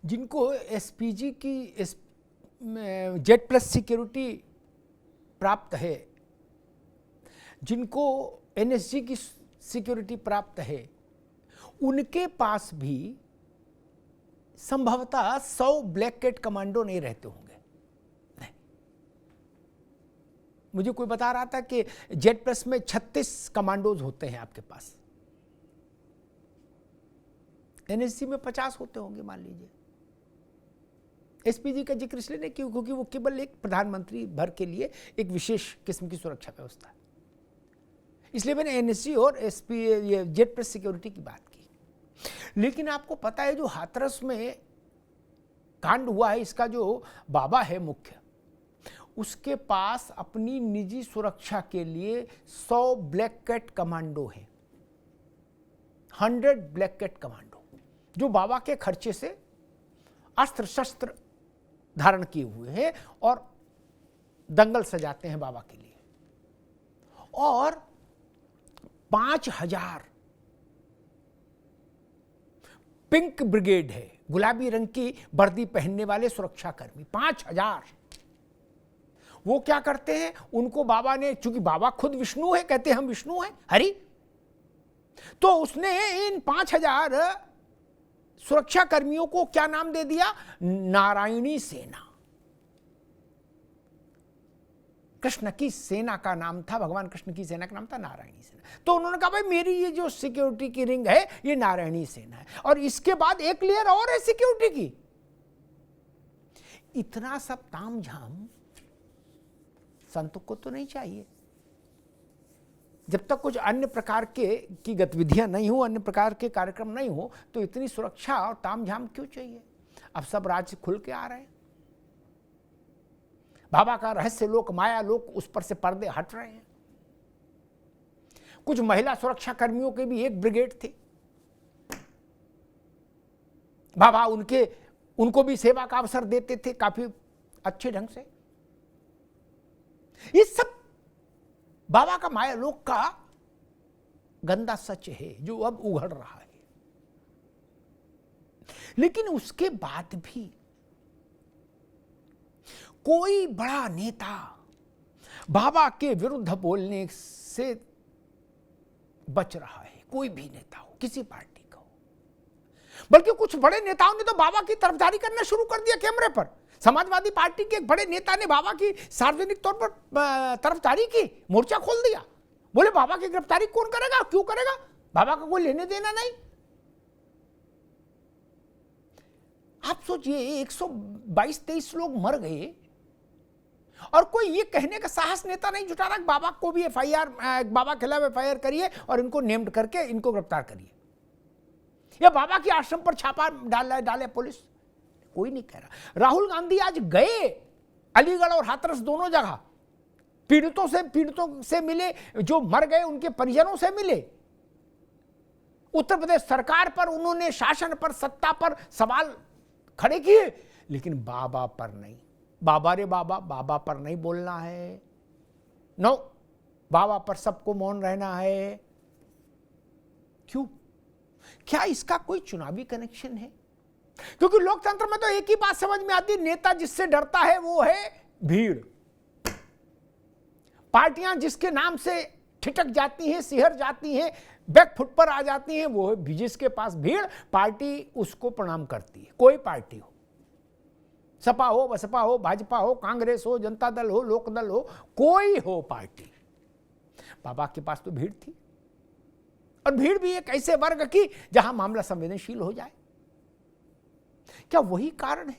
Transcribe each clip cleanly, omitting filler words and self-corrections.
जिनको एसपीजी की Z plus security प्राप्त है, जिनको एनएसजी की सिक्योरिटी प्राप्त है, उनके पास भी संभवतः 100 ब्लैक कैट कमांडो नहीं रहते होंगे। नहीं, मुझे कोई बता रहा था कि जेड प्लस में 36 कमांडोज होते हैं आपके पास, एनएसजी में 50 होते होंगे मान लीजिए। एसपीजी का जिक्र इसलिए नहीं क्योंकि वो केवल एक प्रधानमंत्री भर के लिए एक विशेष किस्म की सुरक्षा व्यवस्था है, इसलिए मैंने एनएसजी और एसपी जेड प्लस सिक्योरिटी की बात की। लेकिन आपको पता है जो हाथरस में कांड हुआ है, इसका जो बाबा है मुख्य, उसके पास अपनी निजी सुरक्षा के लिए 100 ब्लैक कैट कमांडो है, 100 ब्लैक कैट कमांडो, जो बाबा के खर्चे से अस्त्र शस्त्र धारण किए हुए हैं और दंगल सजाते हैं बाबा के लिए। और 5000 पिंक ब्रिगेड है, गुलाबी रंग की वर्दी पहनने वाले सुरक्षाकर्मी 5000। वो क्या करते हैं, उनको बाबा ने, चूंकि बाबा खुद विष्णु है, कहते हैं हम विष्णु हैं, हरि, तो उसने इन 5000 सुरक्षा कर्मियों को क्या नाम दे दिया, नारायणी सेना। कृष्ण की सेना का नाम था, भगवान कृष्ण की सेना का नाम था नारायणी सेना। तो उन्होंने कहा भाई मेरी ये जो सिक्योरिटी की रिंग है ये नारायणी सेना है, और इसके बाद एक लेयर और है सिक्योरिटी की। इतना सब तामझाम संतों को तो नहीं चाहिए। जब तक कुछ अन्य प्रकार की गतिविधियां नहीं हो, अन्य प्रकार के कार्यक्रम नहीं हो, तो इतनी सुरक्षा और तामझाम क्यों चाहिए। अब सब राज्य खुल के आ रहे हैं, बाबा का रहस्य लोक, माया लोक, उस पर से पर्दे हट रहे हैं। कुछ महिला सुरक्षा कर्मियों की भी एक ब्रिगेड थी, बाबा उनको भी सेवा का अवसर देते थे काफी अच्छे ढंग से। ये सब बाबा का माया लोक का गंदा सच है जो अब उघड़ रहा है। लेकिन उसके बाद भी कोई बड़ा नेता बाबा के विरुद्ध बोलने से बच रहा है, कोई भी नेता हो, किसी पार्टी का हो। बल्कि कुछ बड़े नेताओं ने तो बाबा की तरफदारी करना शुरू कर दिया कैमरे पर। समाजवादी पार्टी के एक बड़े नेता ने बाबा की सार्वजनिक तौर पर तरफदारी की, मोर्चा खोल दिया। बोले बाबा की गिरफ्तारी कौन करेगा, क्यों करेगा, बाबा का कोई लेने देना नहीं। आप सोचिए 122-23 लोग मर गए और कोई ये कहने का साहस नेता नहीं जुटा रहा बाबा को भी एफआईआर, बाबा के खिलाफ एफआईआर करिए और इनको नेम्ड करके इनको गिरफ्तार करिए, या बाबा के आश्रम पर छापा डाले पुलिस। कोई नहीं कह रहा। राहुल गांधी आज गए अलीगढ़ और हाथरस दोनों जगह, पीड़ितों से मिले, जो मर गए उनके परिजनों से मिले। उत्तर प्रदेश सरकार पर उन्होंने, शासन पर, सत्ता पर सवाल खड़े किए, लेकिन बाबा पर नहीं। बाबा रे बाबा, बाबा पर नहीं बोलना है, नो, बाबा पर सबको मौन रहना है। क्यों? क्या इसका कोई चुनावी कनेक्शन है? क्योंकि लोकतंत्र में तो एक ही बात समझ में आती, नेता जिससे डरता है वो है भीड़। पार्टियां जिसके नाम से ठिठक जाती हैं, सिहर जाती हैं, बैकफुट पर आ जाती हैं, वो है जिसके पास भीड़, पार्टी उसको प्रणाम करती है। कोई पार्टी हो, सपा हो, बसपा हो, भाजपा हो, कांग्रेस हो, जनता दल हो, लोकदल हो, कोई हो पार्टी, बाबा के पास तो भीड़ थी। और भीड़ भी एक ऐसे वर्ग की जहां मामला संवेदनशील हो जाए। क्या वही कारण है?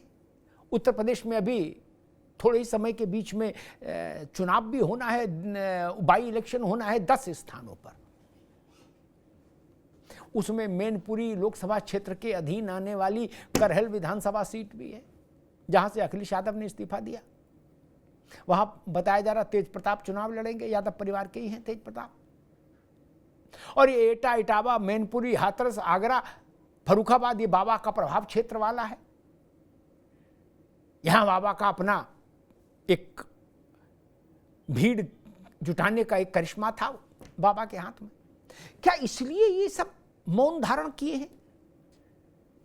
उत्तर प्रदेश में अभी थोड़े ही समय के बीच में चुनाव भी होना है, बाई इलेक्शन होना है 10 स्थानों पर। उसमें मैनपुरी लोकसभा क्षेत्र के अधीन आने वाली करहल विधानसभा सीट भी है, जहां से अखिलेश यादव ने इस्तीफा दिया। वहां बताया जा रहा तेज प्रताप चुनाव लड़ेंगे, यादव परिवार के ही हैं तेज प्रताप। और ये एटा, इटावा, मैनपुरी, हाथरस, आगरा, फर्रुखाबाद, ये बाबा का प्रभाव क्षेत्र वाला है। यहां बाबा का अपना एक भीड़ जुटाने का एक करिश्मा था बाबा के हाथ में। क्या इसलिए ये सब मौन धारण किए हैं?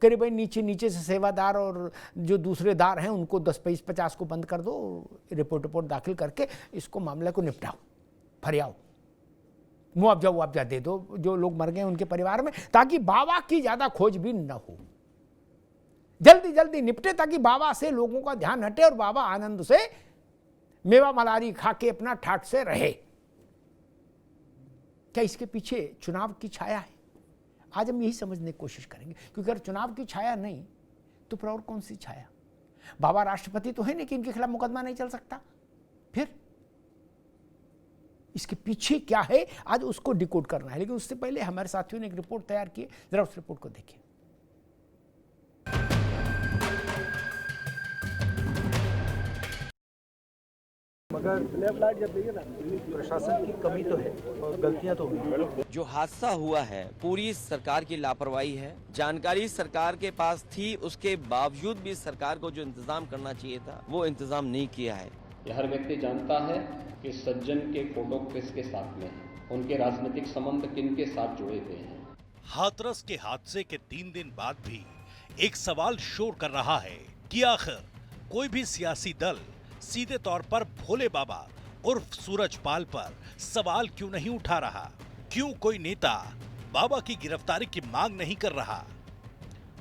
करे भाई नीचे नीचे से सेवादार और जो दूसरे दार हैं उनको 10-20-50 को बंद कर दो, रिपोर्ट दाखिल करके इसको मामले को निपटाओ, फरियाओ, मुआवजा दे दो जो लोग मर गए उनके परिवार में, ताकि बाबा की ज्यादा खोजबीन न हो, जल्दी जल्दी निपटे, ताकि बाबा से लोगों का ध्यान हटे और बाबा आनंद से मेवा मलारी खा के अपना ठाट से रहे। क्या इसके पीछे चुनाव की छाया है? आज हम यही समझने की कोशिश करेंगे, क्योंकि अगर चुनाव की छाया नहीं तो फिर और कौन सी छाया? बाबा राष्ट्रपति तो है नहीं कि इनके खिलाफ मुकदमा नहीं चल सकता, फिर इसके पीछे क्या है आज उसको डिकोड करना है। लेकिन उससे पहले हमारे साथियों ने एक रिपोर्ट तैयार की है, जरा उस रिपोर्ट को देखिए। मगर फ्लैट जब देखिए ना, प्रशासन की कमी तो है और गलतियां तो हुई। जो हादसा हुआ है पूरी सरकार की लापरवाही है। जानकारी सरकार के पास थी, उसके बावजूद भी सरकार को जो इंतजाम करना चाहिए था वो इंतजाम नहीं किया है। यह हर व्यक्ति जानता है कि सज्जन के फोटो किसके साथ में है, उनके राजनीतिक संबंध किन के साथ जुड़े हुए हैं। हाथरस के हादसे के 3 दिन बाद भी एक सवाल शोर कर रहा है कि आखिर कोई भी सियासी दल सीधे तौर पर भोले बाबा उर्फ सूरजपाल पर सवाल क्यों नहीं उठा रहा? क्यों कोई नेता बाबा की गिरफ्तारी की मांग नहीं कर रहा?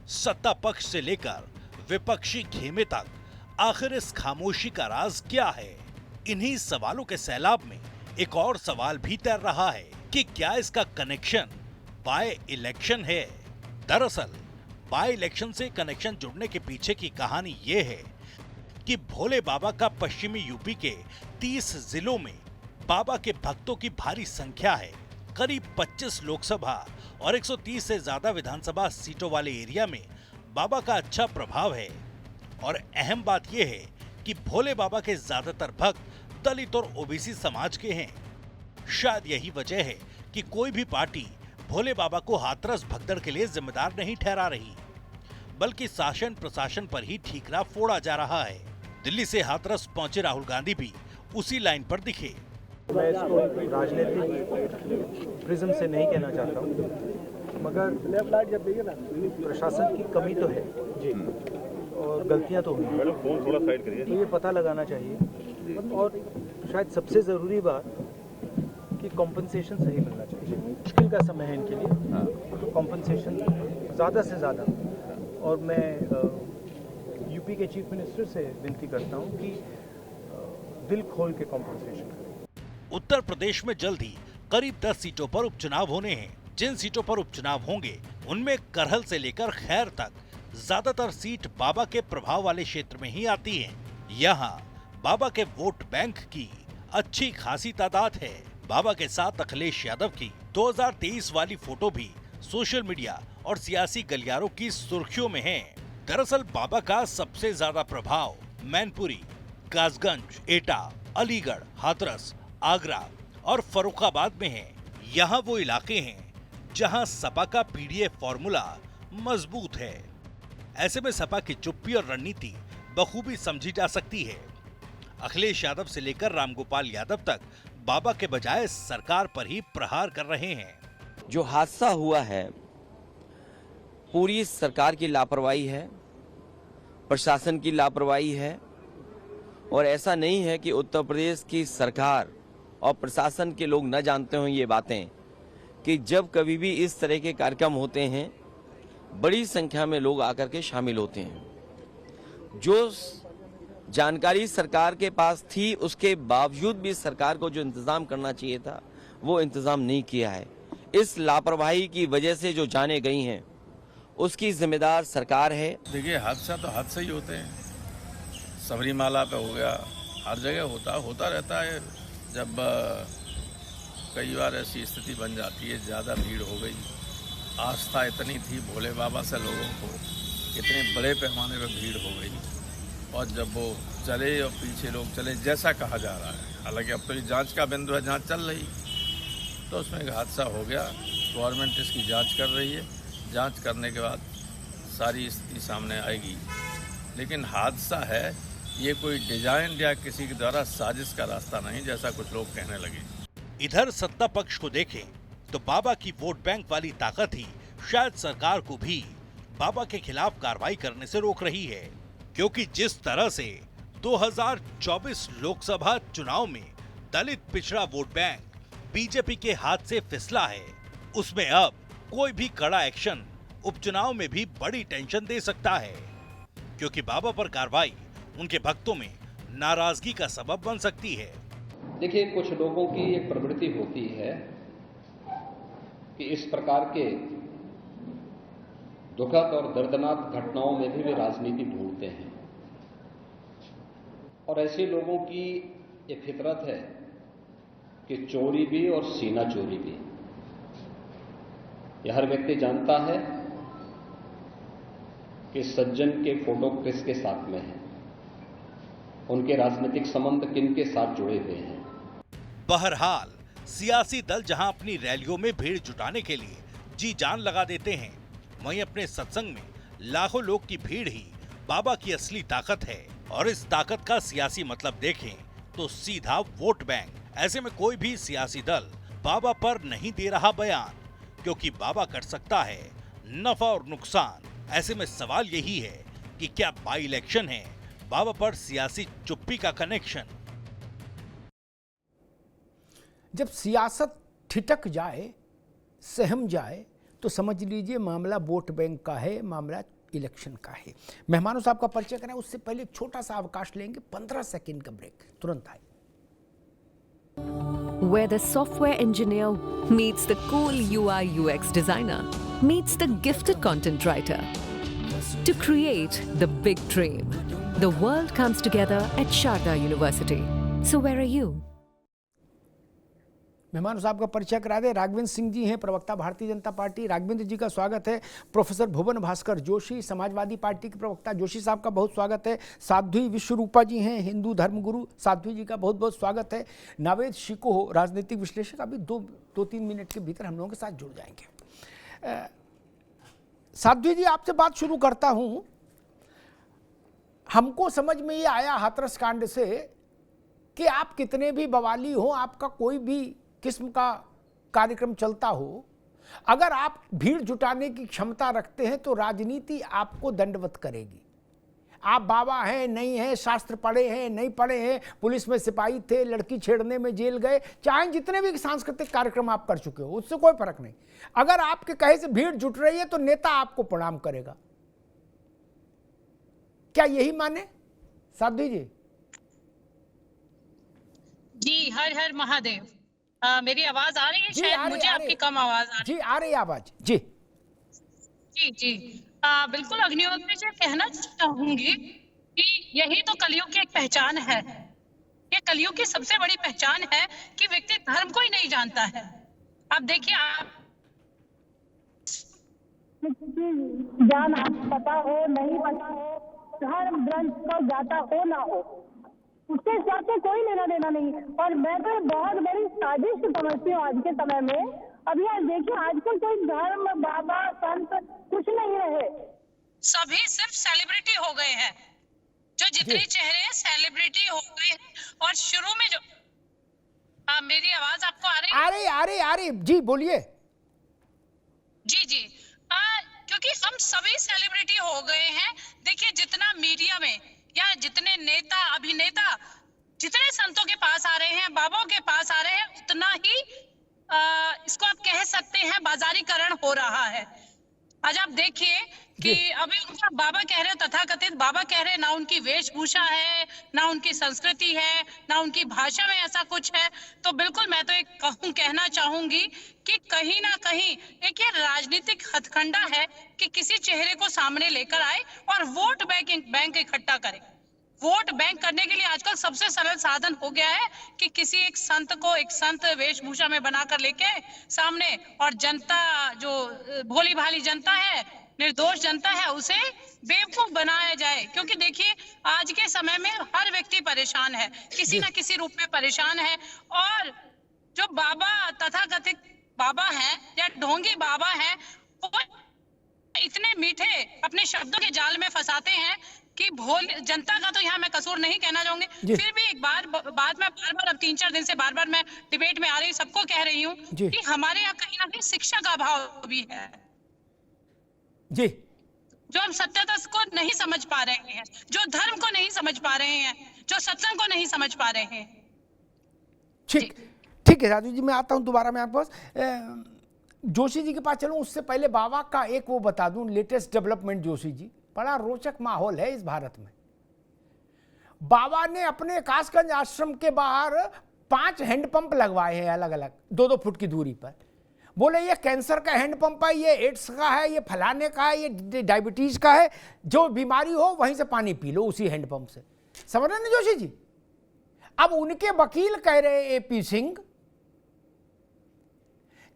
सत्ता पक्ष से लेकर विपक्षी खेमे तक आखिर इस खामोशी का राज क्या है? इन्हीं सवालों के सैलाब में एक और सवाल भी तैर रहा है कि क्या इसका कनेक्शन बाय इलेक्शन है? दरअसल बाय इलेक्शन से कनेक्शन जुड़ने के पीछे की कहानी ये है कि भोले बाबा का पश्चिमी यूपी के 30 जिलों में बाबा के भक्तों की भारी संख्या है। करीब 25 लोकसभा और 130 से ज्यादा विधानसभा सीटों वाले एरिया में बाबा का अच्छा प्रभाव है। और अहम बात यह है कि भोले बाबा के ज्यादातर भक्त दलित और ओबीसी समाज के हैं। शायद यही वजह है कि कोई भी पार्टी भोले बाबा को हाथरस भगदड़ के लिए जिम्मेदार नहीं ठहरा रही, बल्कि शासन प्रशासन पर ही ठीकरा फोड़ा जा रहा है। दिल्ली से हाथरस पहुंचे राहुल गांधी भी उसी लाइन पर दिखे। मैं इसको राजनीतिक प्रिज्म से नहीं कहना चाहता हूँ, मगर फ्लैट जब देखिए ना, प्रशासन की कमी तो है जी और गलतियां तो हुई, तो ये पता लगाना चाहिए। और शायद सबसे ज़रूरी बात कि कॉम्पनसेशन सही मिलना चाहिए। मुश्किल का समय है इनके लिए, तो कॉम्पनसेशन ज़्यादा से ज़्यादा। और मैं यूपी के चीफ मिनिस्टर से विनती करता हूं कि दिल खोल के कॉम्पनसेशन करें। उत्तर प्रदेश में जल्द ही करीब 10 सीटों पर उपचुनाव होने हैं। जिन सीटों पर उपचुनाव होंगे उनमें करहल से लेकर खैर तक ज्यादातर सीट बाबा के प्रभाव वाले क्षेत्र में ही आती हैं। यहाँ बाबा के वोट बैंक की अच्छी खासी तादाद है। बाबा के साथ अखिलेश यादव की 2023 वाली फोटो भी सोशल मीडिया और सियासी गलियारों की सुर्खियों में है। दरअसल बाबा का सबसे ज्यादा प्रभाव मैनपुरी, कासगंज, एटा, अलीगढ़, हाथरस, आगरा और फर्रुखाबाद में है। यहाँ वो इलाके हैं जहाँ सपा का पीडीएफ फॉर्मूला मजबूत है। ऐसे में सपा की चुप्पी और रणनीति बखूबी समझी जा सकती है। अखिलेश यादव से लेकर रामगोपाल यादव तक बाबा के बजाय सरकार पर ही प्रहार कर रहे हैं। जो हादसा हुआ है पूरी सरकार की लापरवाही है, प्रशासन की लापरवाही है। और ऐसा नहीं है कि उत्तर प्रदेश की सरकार और प्रशासन के लोग न जानते हों ये बातें, कि जब कभी भी इस तरह के कार्यक्रम होते हैं बड़ी संख्या में लोग आकर के शामिल होते हैं। जो जानकारी सरकार के पास थी उसके बावजूद भी सरकार को जो इंतजाम करना चाहिए था वो इंतजाम नहीं किया है। इस लापरवाही की वजह से जो जाने गई हैं उसकी जिम्मेदार सरकार है। देखिए, हादसा तो हादसा ही होते हैं। सबरीमाला पे हो गया, हर जगह होता रहता है। जब कई बार ऐसी स्थिति बन जाती है, ज़्यादा भीड़ हो गई, आस्था इतनी थी भोले बाबा से लोगों को, इतने बड़े पैमाने पर भीड़ हो गई, और जब वो चले और पीछे लोग चले जैसा कहा जा रहा है, हालांकि अब तो ये जांच का बिंदु है, जांच चल रही, तो उसमें एक हादसा हो गया। गवर्नमेंट इसकी जांच कर रही है, जांच करने के बाद सारी स्थिति सामने आएगी। लेकिन हादसा है, ये कोई डिजाइन या किसी के द्वारा साजिश का रास्ता नहीं, जैसा कुछ लोग कहने लगे। इधर सत्ता पक्ष को देखें तो बाबा की वोट बैंक वाली ताकत ही शायद सरकार को भी बाबा के खिलाफ कार्रवाई करने से रोक रही है, क्योंकि जिस तरह से 2024 लोकसभा चुनाव में दलित पिछड़ा वोट बैंक बीजेपी के हाथ से फिसला है, उसमें अब कोई भी कड़ा एक्शन उपचुनाव में भी बड़ी टेंशन दे सकता है, क्योंकि बाबा पर कार्रवाई उनके भक्तों में नाराजगी का सबब बन सकती है। देखिए, कुछ लोगों की एक प्रवृत्ति होती है कि इस प्रकार के दुखद और दर्दनाक घटनाओं में भी वे राजनीति ढूंढते हैं, और ऐसे लोगों की एक फितरत है कि चोरी भी और सीना चोरी भी। यह हर व्यक्ति जानता है कि सज्जन के फोटो किसके साथ में है, उनके राजनीतिक संबंध किन के साथ जुड़े हुए हैं। बहरहाल सियासी दल जहां अपनी रैलियों में भीड़ जुटाने के लिए जी जान लगा देते हैं, वहीं अपने सत्संग में लाखों लोग की भीड़ ही बाबा की असली ताकत है। और इस ताकत का सियासी मतलब देखें तो सीधा वोट बैंक। ऐसे में कोई भी सियासी दल बाबा पर नहीं दे रहा बयान, क्योंकि बाबा कर सकता है नफा और नुकसान। ऐसे में सवाल यही है कि क्या बाई इलेक्शन है बाबा पर सियासी चुप्पी का कनेक्शन। जब सियासत ठिठक जाए, सहम जाए, तो समझ लीजिए मामला वोट बैंक का है, मामला इलेक्शन का है। मेहमानों साहब का परिचय करें, उससे पहले एक छोटा सा अवकाश लेंगे, 15 सेकंड का ब्रेक, तुरंत आए। Where the software engineer meets the cool UI UX designer, meets the gifted content writer to create the big dream. The world comes together at Sharda University. So where are you? मेहमानों साहब का परिचय करा दे। राघवेंद्र सिंह जी हैं, प्रवक्ता Bharatiya Janata party. Raghavendra जी का स्वागत है। प्रोफेसर भुवन भास्कर जोशी, समाजवादी पार्टी के प्रवक्ता, जोशी साहब का बहुत स्वागत है। साध्वी विश्वरूपा जी हैं, हिंदू धर्मगुरु, साध्वी जी का बहुत बहुत स्वागत है। नावेद शिको, राजनीतिक विश्लेषक, अभी दो तीन मिनट के भीतर हम लोगों के साथ जुड़ जाएंगे। साध्वी जी, आपसे बात शुरू करता हूं। हमको समझ में ये आया हाथरस कांड से कि आप कितने भी बवाली हो, आपका कोई भी किस्म का कार्यक्रम चलता हो, अगर आप भीड़ जुटाने की क्षमता रखते हैं तो राजनीति आपको दंडवत करेगी। आप बाबा हैं, नहीं हैं, शास्त्र पढ़े हैं, नहीं पढ़े हैं, पुलिस में सिपाही थे, लड़की छेड़ने में जेल गए, चाहे जितने भी सांस्कृतिक कार्यक्रम आप कर चुके हो, उससे कोई फर्क नहीं। अगर आपके कहे से भीड़ जुट रही है तो नेता आपको प्रणाम करेगा। क्या यही माने साध्वी जी? जी, हर हर महादेव। मेरी आवाज आ रही है? शायद मुझे आपकी कम आवाज आ रही है। जी, आ रही आवाज। जी जी जी, बिल्कुल अग्निहोत्री जी, कहना चाहूंगी कि यही तो कलयुग की एक पहचान है। ये कलयुग की सबसे बड़ी पहचान है कि व्यक्ति धर्म को ही नहीं जानता है। आप देखिए, आप ज्ञान आप पता हो नहीं पता हो, धर्म ग्रंथ को जाता हो ना हो, उसके साथ में कोई लेना देना नहीं। और मैं तो बहुत बड़ी साजिश समझती हूँ आज के समय में। अभी आप देखिए, आजकल कोई धर्म, बाबा, संत कुछ नहीं रहे, सभी सिर्फ सेलिब्रिटी हो गए हैं। जो जितने चेहरे हैं सेलिब्रिटी हो गए हैं। और शुरू में जो मेरी आवाज आपको आ रही है? आ रही जी, बोलिए। जी जी, क्योंकि हम सभी सेलिब्रिटी हो गए हैं। देखिए, जितना मीडिया में या जितने नेता, अभिनेता जितने संतों के पास आ रहे हैं, बाबाओं के पास आ रहे हैं, उतना ही इसको आप कह सकते हैं बाजारीकरण हो रहा है। आज आप देखिए कि अभी उनका बाबा कह रहे, तथाकथित बाबा कह रहे, ना उनकी वेशभूषा है, ना उनकी संस्कृति है, ना उनकी भाषा में ऐसा कुछ है। तो बिल्कुल मैं तो एक कहना चाहूंगी कि कहीं ना कहीं एक ये राजनीतिक हथकंडा है कि किसी चेहरे को सामने लेकर आए और वोट बैंक इकट्ठा करे। वोट बैंक करने के लिए आजकल सबसे सरल साधन हो गया है कि किसी एक संत को एक संत वेशभूषा में बनाकर लेके सामने, और जनता जो भोली भाली जनता है, निर्दोष जनता है, उसे बेवकूफ बनाया जाए। क्योंकि देखिए, आज के समय में हर व्यक्ति परेशान है, किसी न किसी रूप में परेशान है। और जो बाबा, तथाकथित बाबा है या ढोंगी बाबा है, वो इतने मीठे अपने शब्दों के जाल में फंसाते हैं कि जनता का तो यहाँ मैं कसूर नहीं कहना चाहूंगी। फिर भी एक बात में बार-बार, अब 3-4 दिन से बार-बार मैं डिबेट में आ रही, सबको कह रही हूँ कि हमारे यहाँ कहीं ना कहीं शिक्षा का अभाव भी है। जी, जो हम सत्यता को नहीं समझ पा रहे हैं, जो धर्म को नहीं समझ पा रहे हैं, जो सत्संग को नहीं समझ पा रहे हैं। ठीक ठीक है राजू जी, मैं आता हूं दोबारा मैं आपके पास। जोशी जी के पास चलूं उससे पहले बाबा का एक वो बता दूं लेटेस्ट डेवलपमेंट। जोशी जी, बड़ा रोचक माहौल है इस भारत में। बाबा ने अपने कासगंज आश्रम के बाहर 5 हैंडपंप लगवाए हैं अलग अलग 2-2 फुट की दूरी पर। बोले ये कैंसर का हैंडपंप है, ये एड्स का है, ये फलाने का है, ये डायबिटीज का है, जो बीमारी हो वहीं से पानी पी लो उसी हैंडपंप से। समझ रहे ना जोशी जी? अब उनके वकील कह रहे एपी सिंह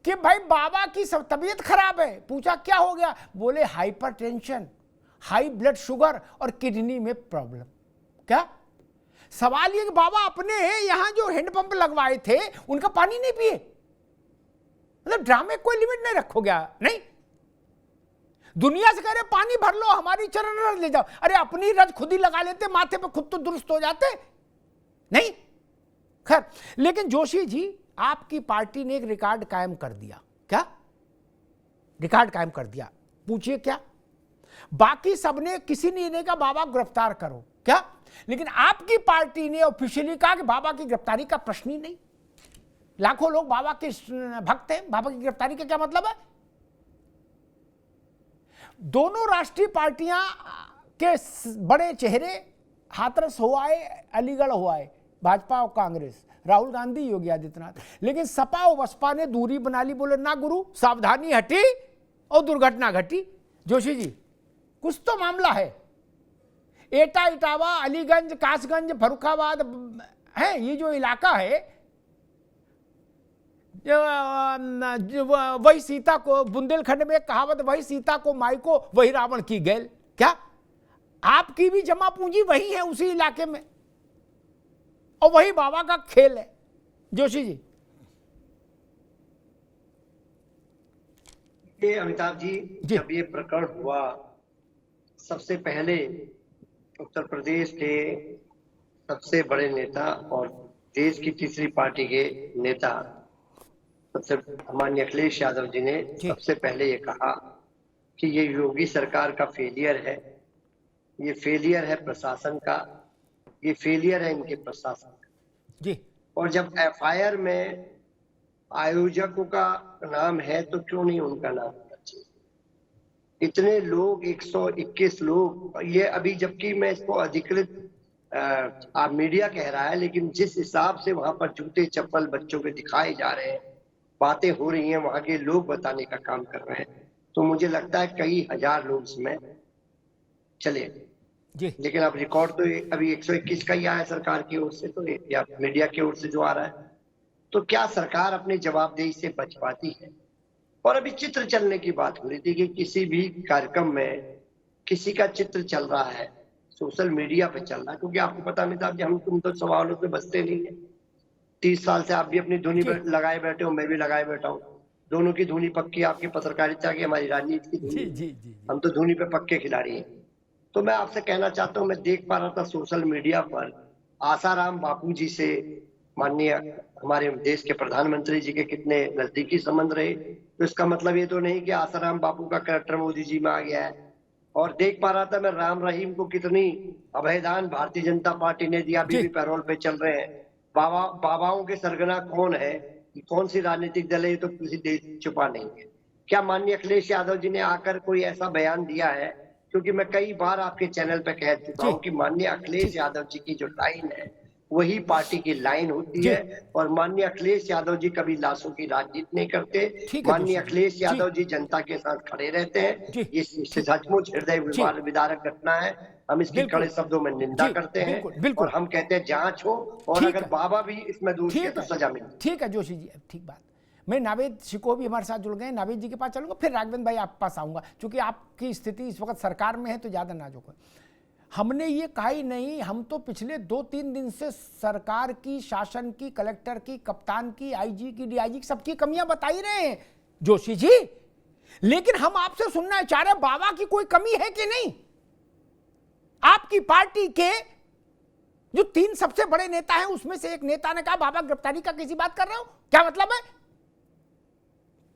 कि भाई बाबा की सब तबीयत खराब है। पूछा क्या हो गया? बोले हाइपरटेंशन, हाई ब्लड शुगर और किडनी में प्रॉब्लम। क्या सवाल ये कि बाबा अपने यहां जो हैंडपंप लगवाए थे उनका पानी नहीं पिए? मतलब ड्रामे कोई लिमिट नहीं रखोगे? नहीं, दुनिया से कह रहे पानी भर लो, हमारी चरण रज ले जाओ। अरे अपनी रज खुद ही लगा लेते माथे पे, खुद तो दुरुस्त हो जाते। नहीं, खैर, लेकिन जोशी जी आपकी पार्टी ने एक रिकॉर्ड कायम कर दिया। क्या रिकॉर्ड कायम कर दिया? पूछिए क्या? बाकी सबने, किसी ने नहीं कहा बाबा गिरफ्तार करो, क्या? लेकिन आपकी पार्टी ने ऑफिशियली कहा कि बाबा की गिरफ्तारी का प्रश्न ही नहीं। लाखों लोग बाबा के भक्त हैं, बाबा की गिरफ्तारी का क्या मतलब है? दोनों राष्ट्रीय पार्टियां के बड़े चेहरे हाथरस हो आए, अलीगढ़ हो आए, भाजपा और कांग्रेस, राहुल गांधी, योगी आदित्यनाथ। लेकिन सपा और बसपा ने दूरी बना ली। बोले ना गुरु, सावधानी हटी और दुर्घटना घटी। जोशी जी, कुछ तो मामला है। एटा, इटावा, अलीगंज, कासगंज, फरुखाबाद है, ये जो इलाका है, वही सीता को, बुंदेलखंड में एक कहावत, वही सीता को माई को वही रावण की गैल। क्या आपकी भी जमा पूंजी वही है उसी इलाके में, और वही बाबा का खेल है। जोशी जी, ये अमिताभ जी, जब ये प्रकरण हुआ, सबसे पहले उत्तर प्रदेश के सबसे बड़े नेता और देश की तीसरी पार्टी के नेता सबसे माननीय अखिलेश यादव जी ने सबसे पहले ये कहा कि ये योगी सरकार का फेलियर है, ये फेलियर है प्रशासन का, ये फेलियर है इनके प्रशासन का जी। और जब एफआईआर में आयोजकों का नाम है तो क्यों नहीं उनका नाम होना चाहिए? इतने लोग, 121 लोग, ये अभी, जबकि मैं इसको अधिकृत आप मीडिया कह रहा है, लेकिन जिस हिसाब से वहां पर जूते चप्पल बच्चों के दिखाए जा रहे हैं, बातें हो रही हैं, वहां के लोग बताने का काम कर रहे हैं, तो मुझे लगता है कई हजार लोग इसमें चले जी। लेकिन अब रिकॉर्ड तो अभी 121 का ही आया है सरकार की ओर से, तो या मीडिया की ओर से जो आ रहा है, तो क्या सरकार अपनी जवाबदेही से बच पाती है? और अभी चित्र चलने की बात हो रही थी कि किसी भी कार्यक्रम में किसी का चित्र चल रहा है, सोशल मीडिया पे चल रहा है, क्योंकि आपको पता नहीं था कि हम तुम तो सवालों से बचते नहीं है। 30 साल से आप भी अपनी धुनी पर लगाए बैठे हो, मैं भी लगाए बैठा हूँ, दोनों की धुनी पक्की, आपकी पत्रकारिता की, हमारी राजनीति की धुनी, जी। हम तो धुनी पे पक्के खिलाड़ी हैं। तो मैं आपसे कहना चाहता हूँ, मैं देख पा रहा था सोशल मीडिया पर आसाराम बापू जी से माननीय हमारे देश के प्रधानमंत्री जी के कितने नजदीकी संबंध रहे, तो इसका मतलब ये तो नहीं कि आसाराम बापू का कैरेक्टर मोदी जी में आ गया है। और देख पा रहा था मैं राम रहीम को कितनी अभयदान भारतीय जनता पार्टी ने दिया, अभी भी पैरोल पे चल रहे हैं। बाबाओं के सरगना कौन है, कौन सी राजनीतिक दल है, ये तो किसी देश छुपा नहीं है। क्या माननीय अखिलेश यादव जी ने आकर कोई ऐसा बयान दिया है? क्योंकि मैं कई बार आपके चैनल पे कह चुका हूँ कि माननीय अखिलेश यादव जी की जो लाइन है वही पार्टी की लाइन होती है, और माननीय अखिलेश यादव जी कभी लाशों की राजनीति नहीं करते। माननीय अखिलेश यादव जी जनता के साथ खड़े रहते हैं। ये सचमुच हृदय विदारक घटना है, हम इसकी कड़े शब्दों में निंदा करते हैं और हम कहते हैं जांच हो, और अगर बाबा भी इसमें दोषी है तो सजा मिले। ठीक है जोशी जी, ठीक बात। मैं नावेद शिको भी हमारे साथ जुड़ गए, नावेद जी के पास चलूंगा, फिर राघवेंद्र भाई आपके पास आऊंगा, क्योंकि आपकी स्थिति इस वक्त सरकार में है तो ज्यादा नाजुक है। हमने ये कहा ही नहीं, हम तो पिछले 2-3 दिन से सरकार की, शासन की, कलेक्टर की, कप्तान की, आईजी की, डीआईजी की, सबकी कमियां बता ही रहे हैं जोशी जी। लेकिन हम आपसे सुनना चाह रहे हैं बाबा की कोई कमी है कि नहीं? आपकी पार्टी के जो 3 सबसे बड़े नेता हैं उसमें से एक नेता ने कहा बाबा गिरफ्तारी का किसी बात कर रहे हो, क्या मतलब है?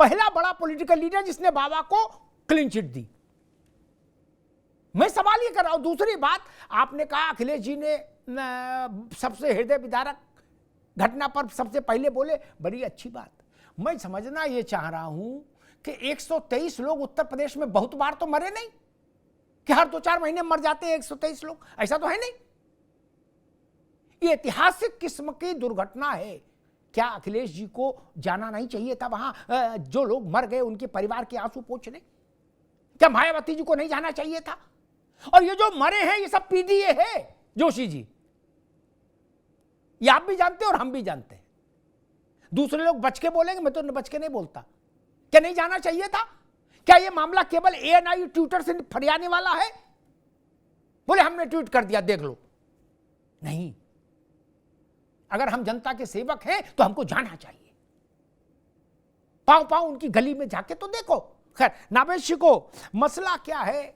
पहला बड़ा पॉलिटिकल लीडर जिसने बाबा को क्लीन चिट दी। मैं सवाल ये कर रहा हूं। दूसरी बात, आपने कहा अखिलेश जी ने सबसे हृदय विदारक घटना पर सबसे पहले बोले, बड़ी अच्छी बात। मैं समझना ये चाह रहा हूं कि 123 लोग उत्तर प्रदेश में बहुत बार तो मरे नहीं कि हर 2-4 महीने मर जाते हैं 123 लोग, ऐसा तो है नहीं। ये ऐतिहासिक किस्म की दुर्घटना है। क्या अखिलेश जी को जाना नहीं चाहिए था वहां? जो लोग मर गए उनके परिवार के आंसू पोंछने, क्या मायावती जी को नहीं जाना चाहिए था? और ये जो मरे हैं ये सब पीडीए है जोशी जी, ये आप भी जानते हैं और हम भी जानते हैं। दूसरे लोग बच के बोलेंगे, मैं तो बच के नहीं बोलता। क्या नहीं जाना चाहिए था? क्या ये मामला केवल एएनआई ट्विटर से फरियाने वाला है? बोले हमने ट्वीट कर दिया देख लो। नहीं, अगर हम जनता के सेवक हैं तो हमको जाना चाहिए। पांव पांव उनकी गली में जाके तो देखो। खैर नावेशी को मसला क्या है,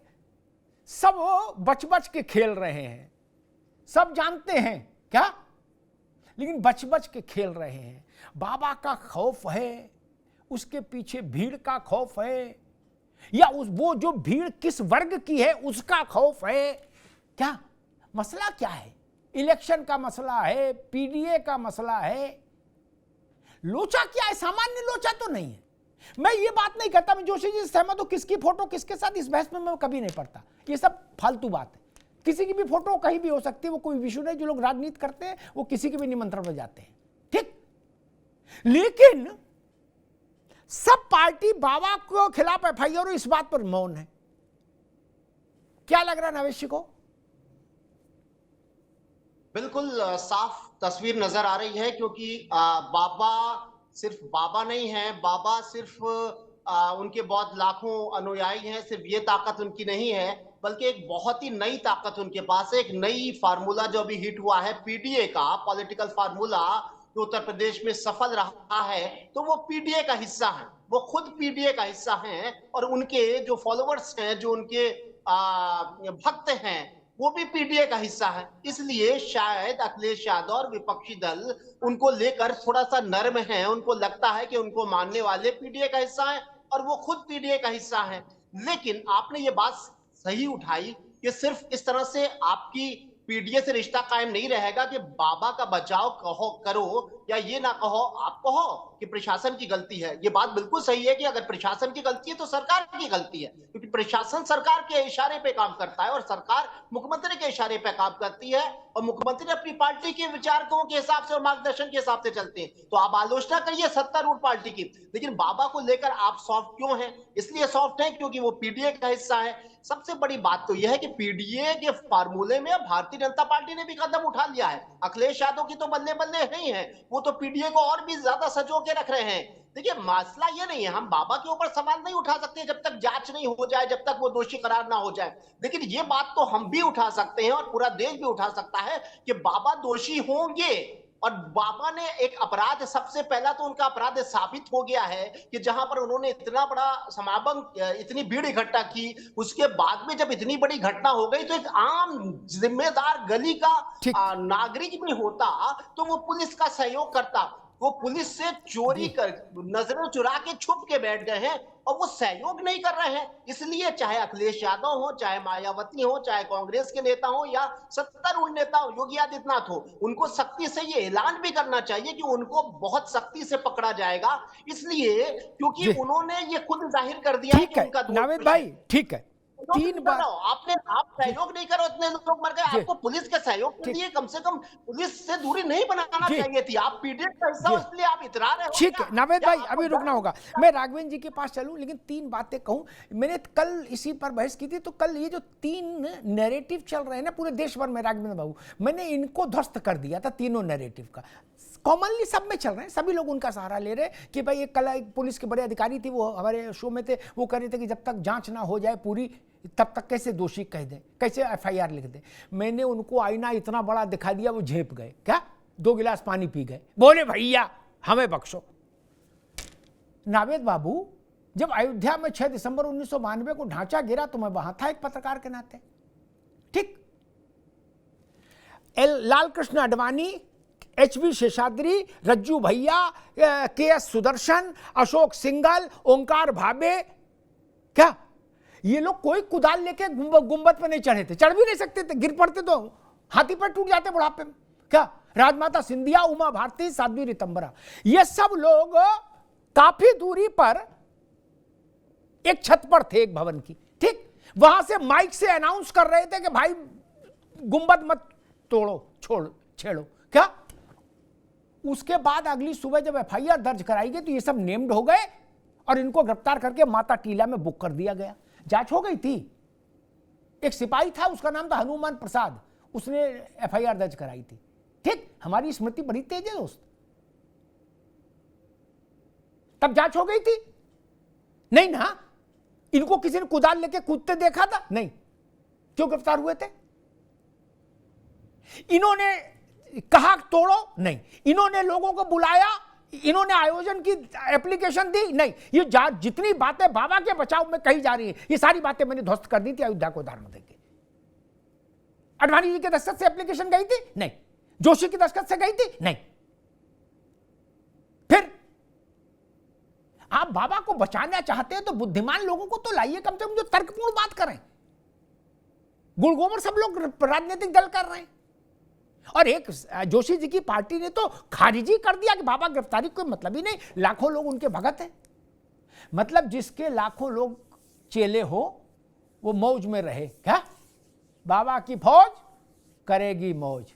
सब बच बच के खेल रहे हैं, सब जानते हैं क्या, लेकिन बच बच के खेल रहे हैं। बाबा का खौफ है, उसके पीछे भीड़ का खौफ है, या वो जो भीड़ किस वर्ग की है उसका खौफ है। क्या मसला क्या है? इलेक्शन का मसला है, पीडीए का मसला है। लोचा क्या है? सामान्य लोचा तो नहीं है। मैं ये बात नहीं कहता, मैं जोशी जी से सहमत हूं, किसकी फोटो किसके साथ, इस बहस में मैं कभी नहीं पड़ता। ये सब फालतू बात है। किसी की भी फोटो कहीं भी हो सकती है, वो कोई विषय नहीं। जो लोग राजनीति करते हैं वो किसी के भी निमंत्रण पर जाते हैं, ठीक। लेकिन सब पार्टी बाबा को खिलाफ एफआईआर इस बात पर मौन है। क्या लग रहा है नावेशी को? बिल्कुल साफ तस्वीर नजर आ रही है, क्योंकि बाबा सिर्फ बाबा नहीं है, बाबा सिर्फ उनके बहुत लाखों अनुयायी हैं, सिर्फ ये ताकत उनकी नहीं है, बल्कि एक बहुत ही नई ताकत उनके पास है। एक नई फार्मूला जो अभी हिट हुआ है पीडीए का, पॉलिटिकल फार्मूला जो उत्तर प्रदेश में सफल रहा है, तो वो पीडीए का हिस्सा है, वो खुद पीडीए का हिस्सा हैं, और उनके जो फॉलोवर्स हैं, जो उनके भक्त हैं, वो भी पीडीए का हिस्सा है। इसलिए शायद अखिलेश यादव और विपक्षी दल उनको लेकर थोड़ा सा नर्म है। उनको लगता है कि उनको मानने वाले पीडीए का हिस्सा है और वो खुद पीडीए का हिस्सा है। लेकिन आपने ये बात सही उठाई कि सिर्फ इस तरह से आपकी पीडीए से रिश्ता कायम नहीं रहेगा कि बाबा का बचाव करो या ये ना कहो, आप कहो कि प्रशासन की गलती है। ये बात बिल्कुल सही है कि अगर प्रशासन की गलती है तो सरकार की गलती है, क्योंकि प्रशासन सरकार के इशारे पे काम करता है और सरकार मुख्यमंत्री के इशारे पे काम करती है, और मुख्यमंत्री अपनी पार्टी के विचारकों के हिसाब से और मार्गदर्शन के हिसाब से चलते हैं। तो आप आलोचना करिए सत्तारूढ़ पार्टी की, लेकिन बाबा को लेकर आप सॉफ्ट क्यों हैं? इसलिए सॉफ्ट हैं क्योंकि वो पीडीए का हिस्सा है। सबसे बड़ी बात तो यह है कि पीडीए के फार्मूले में भारतीय जनता पार्टी ने भी कदम उठा लिया है। अखिलेश यादव की तो बल्ले बल्ले नहीं है, वो तो पीडीए को और भी ज्यादा सजो के रख रहे हैं। देखिए मसला ये नहीं है, हम बाबा के ऊपर सवाल नहीं उठा सकते जब तक जांच नहीं हो जाए, जब तक वो दोषी करार ना हो जाए। लेकिन ये बात तो हम भी उठा सकते हैं और पूरा देश भी उठा सकता है कि बाबा दोषी होंगे, और बाबा ने एक अपराध, सबसे पहला तो उनका अपराध साबित हो गया है कि जहां पर उन्होंने इतना बड़ा समागम, इतनी भीड़ इकट्ठा की, उसके बाद में जब इतनी बड़ी घटना हो गई तो एक आम जिम्मेदार गली का नागरिक भी होता तो वो पुलिस का सहयोग करता। वो पुलिस से चोरी कर, नजरें चुरा के छुप के बैठ गए हैं और वो सहयोग नहीं कर रहे हैं। इसलिए चाहे अखिलेश यादव हो, चाहे मायावती हो, चाहे कांग्रेस के नेता हो या सत्तारूढ़ नेता हो, योगी आदित्यनाथ हो, उनको सख्ती से ये ऐलान भी करना चाहिए कि उनको बहुत सख्ती से पकड़ा जाएगा। इसलिए क्योंकि उन्होंने ये खुद जाहिर कर दिया है कि उनका नावेद भाई ठीक है, तीन बार आप सहयोग नहीं करो, इतने लोग मर गए, आपको पुलिस के सहयोग के लिए कम से कम पुलिस से दूरी नहीं बनाना चाहिए थी। आप पीडीए का हिस्सा हो इसलिए आप इतरा रहे हो। ठीक है नावेद भाई, अभी रुकना होगा, मैं राघवेंद्र जी के पास चलूं, लेकिन तीन बातें कहूं। मैंने कल इसी पर बहस की थी, तो कल ये जो तीन नैरेटिव चल रहे हैं ना पूरे देश भर में, राघवेंद्र बाबू, मैंने इनको ध्वस्त कर दिया था तीनों नैरेटिव का। कॉमनली सब में चल रहे हैं, सभी लोग उनका सहारा ले रहे हैं कि भाई एक कल एक पुलिस के बड़े अधिकारी थी, वो हमारे शो में थे, वो कह रहे थे कि जब तक जांच ना हो जाए पूरी, तब तक कैसे दोषी कह दें, कैसे एफआईआर लिख दें। मैंने उनको आईना इतना बड़ा दिखा दिया, वो झेप गए, क्या 2 गिलास पानी पी गए, बोले भैया हमें बख्शो। नावेद बाबू, जब अयोध्या में 6 दिसंबर 1992 को ढांचा गिरा तो मैं वहां था एक पत्रकार के नाते, ठीक। लाल कृष्ण आडवाणी, एचबी शेषाद्री, रज्जू भैया, केएस सुदर्शन, अशोक सिंघल, ओंकार भाबे, क्या ये लोग कोई कुदाल लेके गुंबद पे नहीं चढ़े थे, चढ़ भी नहीं सकते थे, गिर पड़ते तो हाथी पर टूट जाते बुढ़ापे में। क्या राजमाता सिंधिया, उमा भारती, साध्वी रितंबरा, ये सब लोग काफी दूरी पर एक छत पर थे एक भवन की, ठीक, वहां से माइक से अनाउंस कर रहे थे कि भाई गुंबद मत तोड़ो, छेड़ो। क्या उसके बाद अगली सुबह जब एफआईआर दर्ज कराई गई तो ये सब नेम्ड हो गए और इनको गिरफ्तार करके माता टीला में बुक कर दिया गया। जांच हो गई थी। एक सिपाही था, उसका नाम था हनुमान प्रसाद, उसने एफआईआर दर्ज कराई थी। ठीक, हमारी स्मृति बड़ी तेज है दोस्त। तब जांच हो गई थी नहीं ना? इनको किसी ने कुदाल लेके कूदते देखा था? नहीं। क्यों गिरफ्तार हुए थे? इन्होंने कहा तोड़ो? नहीं। इन्होंने लोगों को बुलाया? इन्होंने आयोजन की एप्लीकेशन दी? नहीं। ये जितनी बातें बाबा के बचाव में कही जा रही है, ये सारी बातें मैंने ध्वस्त कर दी थी अयोध्या को उदाहरण देके। अडवाणी जी के दस्तखत से एप्लीकेशन गई थी? नहीं। जोशी की दस्तखत से गई थी? नहीं। फिर आप बाबा को बचाना चाहते हैं तो बुद्धिमान लोगों को तो लाइए, कम से कम जो तर्कपूर्ण बात करें। गुड़ गोबर सब लोग राजनीतिक दल कर रहे हैं और एक जोशी जी की पार्टी ने तो खारिजी कर दिया कि बाबा गिरफ्तारी कोई मतलब ही नहीं, लाखों लोग उनके भगत हैं। मतलब जिसके लाखों लोग चेले हो वो मौज में रहे। क्या बाबा की फौज करेगी मौज।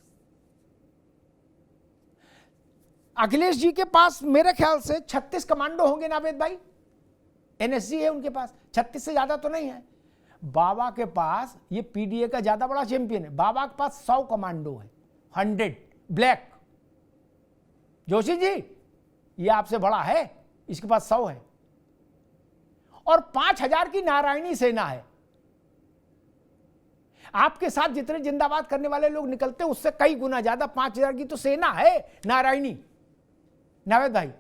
अखिलेश जी के पास मेरे ख्याल से 36 कमांडो होंगे नावेद भाई, एनएसजी है उनके पास, 36 से ज्यादा तो नहीं है। बाबा के पास, ये पीडीए का ज्यादा बड़ा चैंपियन है, बाबा के पास 100 कमांडो है, 100 ब्लैक। जोशी जी ये आपसे बड़ा है, इसके पास 100 है और 5000 की नारायणी सेना है। आपके साथ जितने जिंदाबाद करने वाले लोग निकलते हैं उससे कई गुना ज्यादा 5000 की तो सेना है नारायणी नावेद भाई।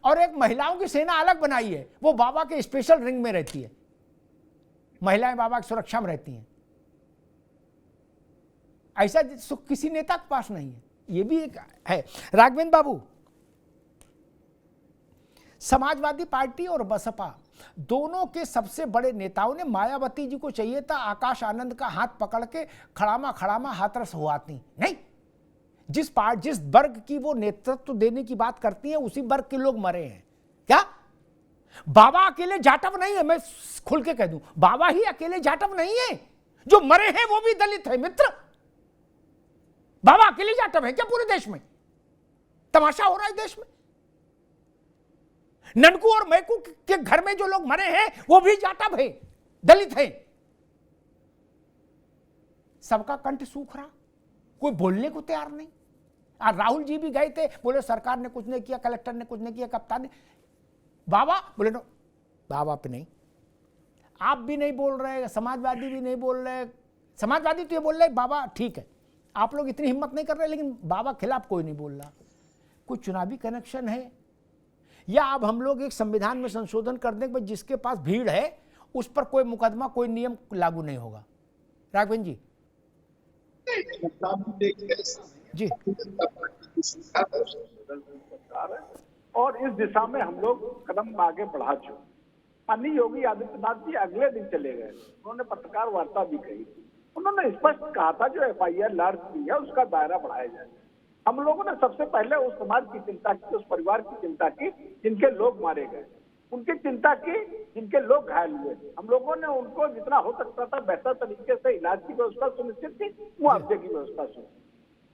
और एक महिलाओं की सेना अलग बनाई है, वो बाबा के स्पेशल रिंग में रहती है, महिलाएं बाबा की सुरक्षा में रहती हैं। ऐसा सुख किसी नेता के पास नहीं है, ये भी एक है। राघवेंद्र बाबू, समाजवादी पार्टी और बसपा दोनों के सबसे बड़े नेताओं ने मायावती जी को चाहिए था आकाश आनंद का हाथ पकड़ के खड़ामा हाथरस हुआती नहीं। जिस वर्ग की वो नेतृत्व देने की बात करती हैं उसी वर्ग के लोग मरे हैं। क्या बाबा अकेले जाटव नहीं है? मैं खुल के कह दूं, बाबा ही अकेले जाटव नहीं है, जो मरे हैं वो भी दलित है मित्र। बाबा अकेले जाटव है क्या पूरे देश में? तमाशा हो रहा है देश में। ननकू और मैकू के घर में जो लोग मरे हैं वो भी जाटव है, दलित है। सबका कंठ सूख रहा, कोई बोलने को तैयार नहीं। आज राहुल जी भी गए थे, बोले सरकार ने कुछ नहीं किया, कलेक्टर ने कुछ नहीं किया, कप्तान ने। बाबा बोले नो, बाबा पे नहीं। आप भी नहीं बोल रहे, समाजवादी भी नहीं बोल रहे। समाजवादी तो ये बोल रहे बाबा ठीक है, आप लोग इतनी हिम्मत नहीं कर रहे, लेकिन बाबा खिलाफ कोई नहीं बोल रहा। कोई चुनावी कनेक्शन है या अब हम लोग एक संविधान में संशोधन कर दें कि जिसके पास भीड़ है उस पर कोई मुकदमा, कोई नियम लागू नहीं होगा? राघवेंद्र जी जी और इस दिशा में हम लोग कदम आगे बढ़ा चुके। माननीय योगी आदित्यनाथ जी अगले दिन चले गए, उन्होंने पत्रकार वार्ता भी कही। उन्होंने स्पष्ट कहा था जो एफआईआर लॉन्च की है उसका दायरा बढ़ाया जाए। हम लोगों ने सबसे पहले उस समाज की चिंता की, उस परिवार की चिंता की जिनके लोग मारे गए, उनकी चिंता की जिनके लोग घायल हुए। हम लोगों ने उनको जितना हो सकता था बेहतर तरीके से इलाज की व्यवस्था सुनिश्चित की, मुआवजे की व्यवस्था सुनिश्चित।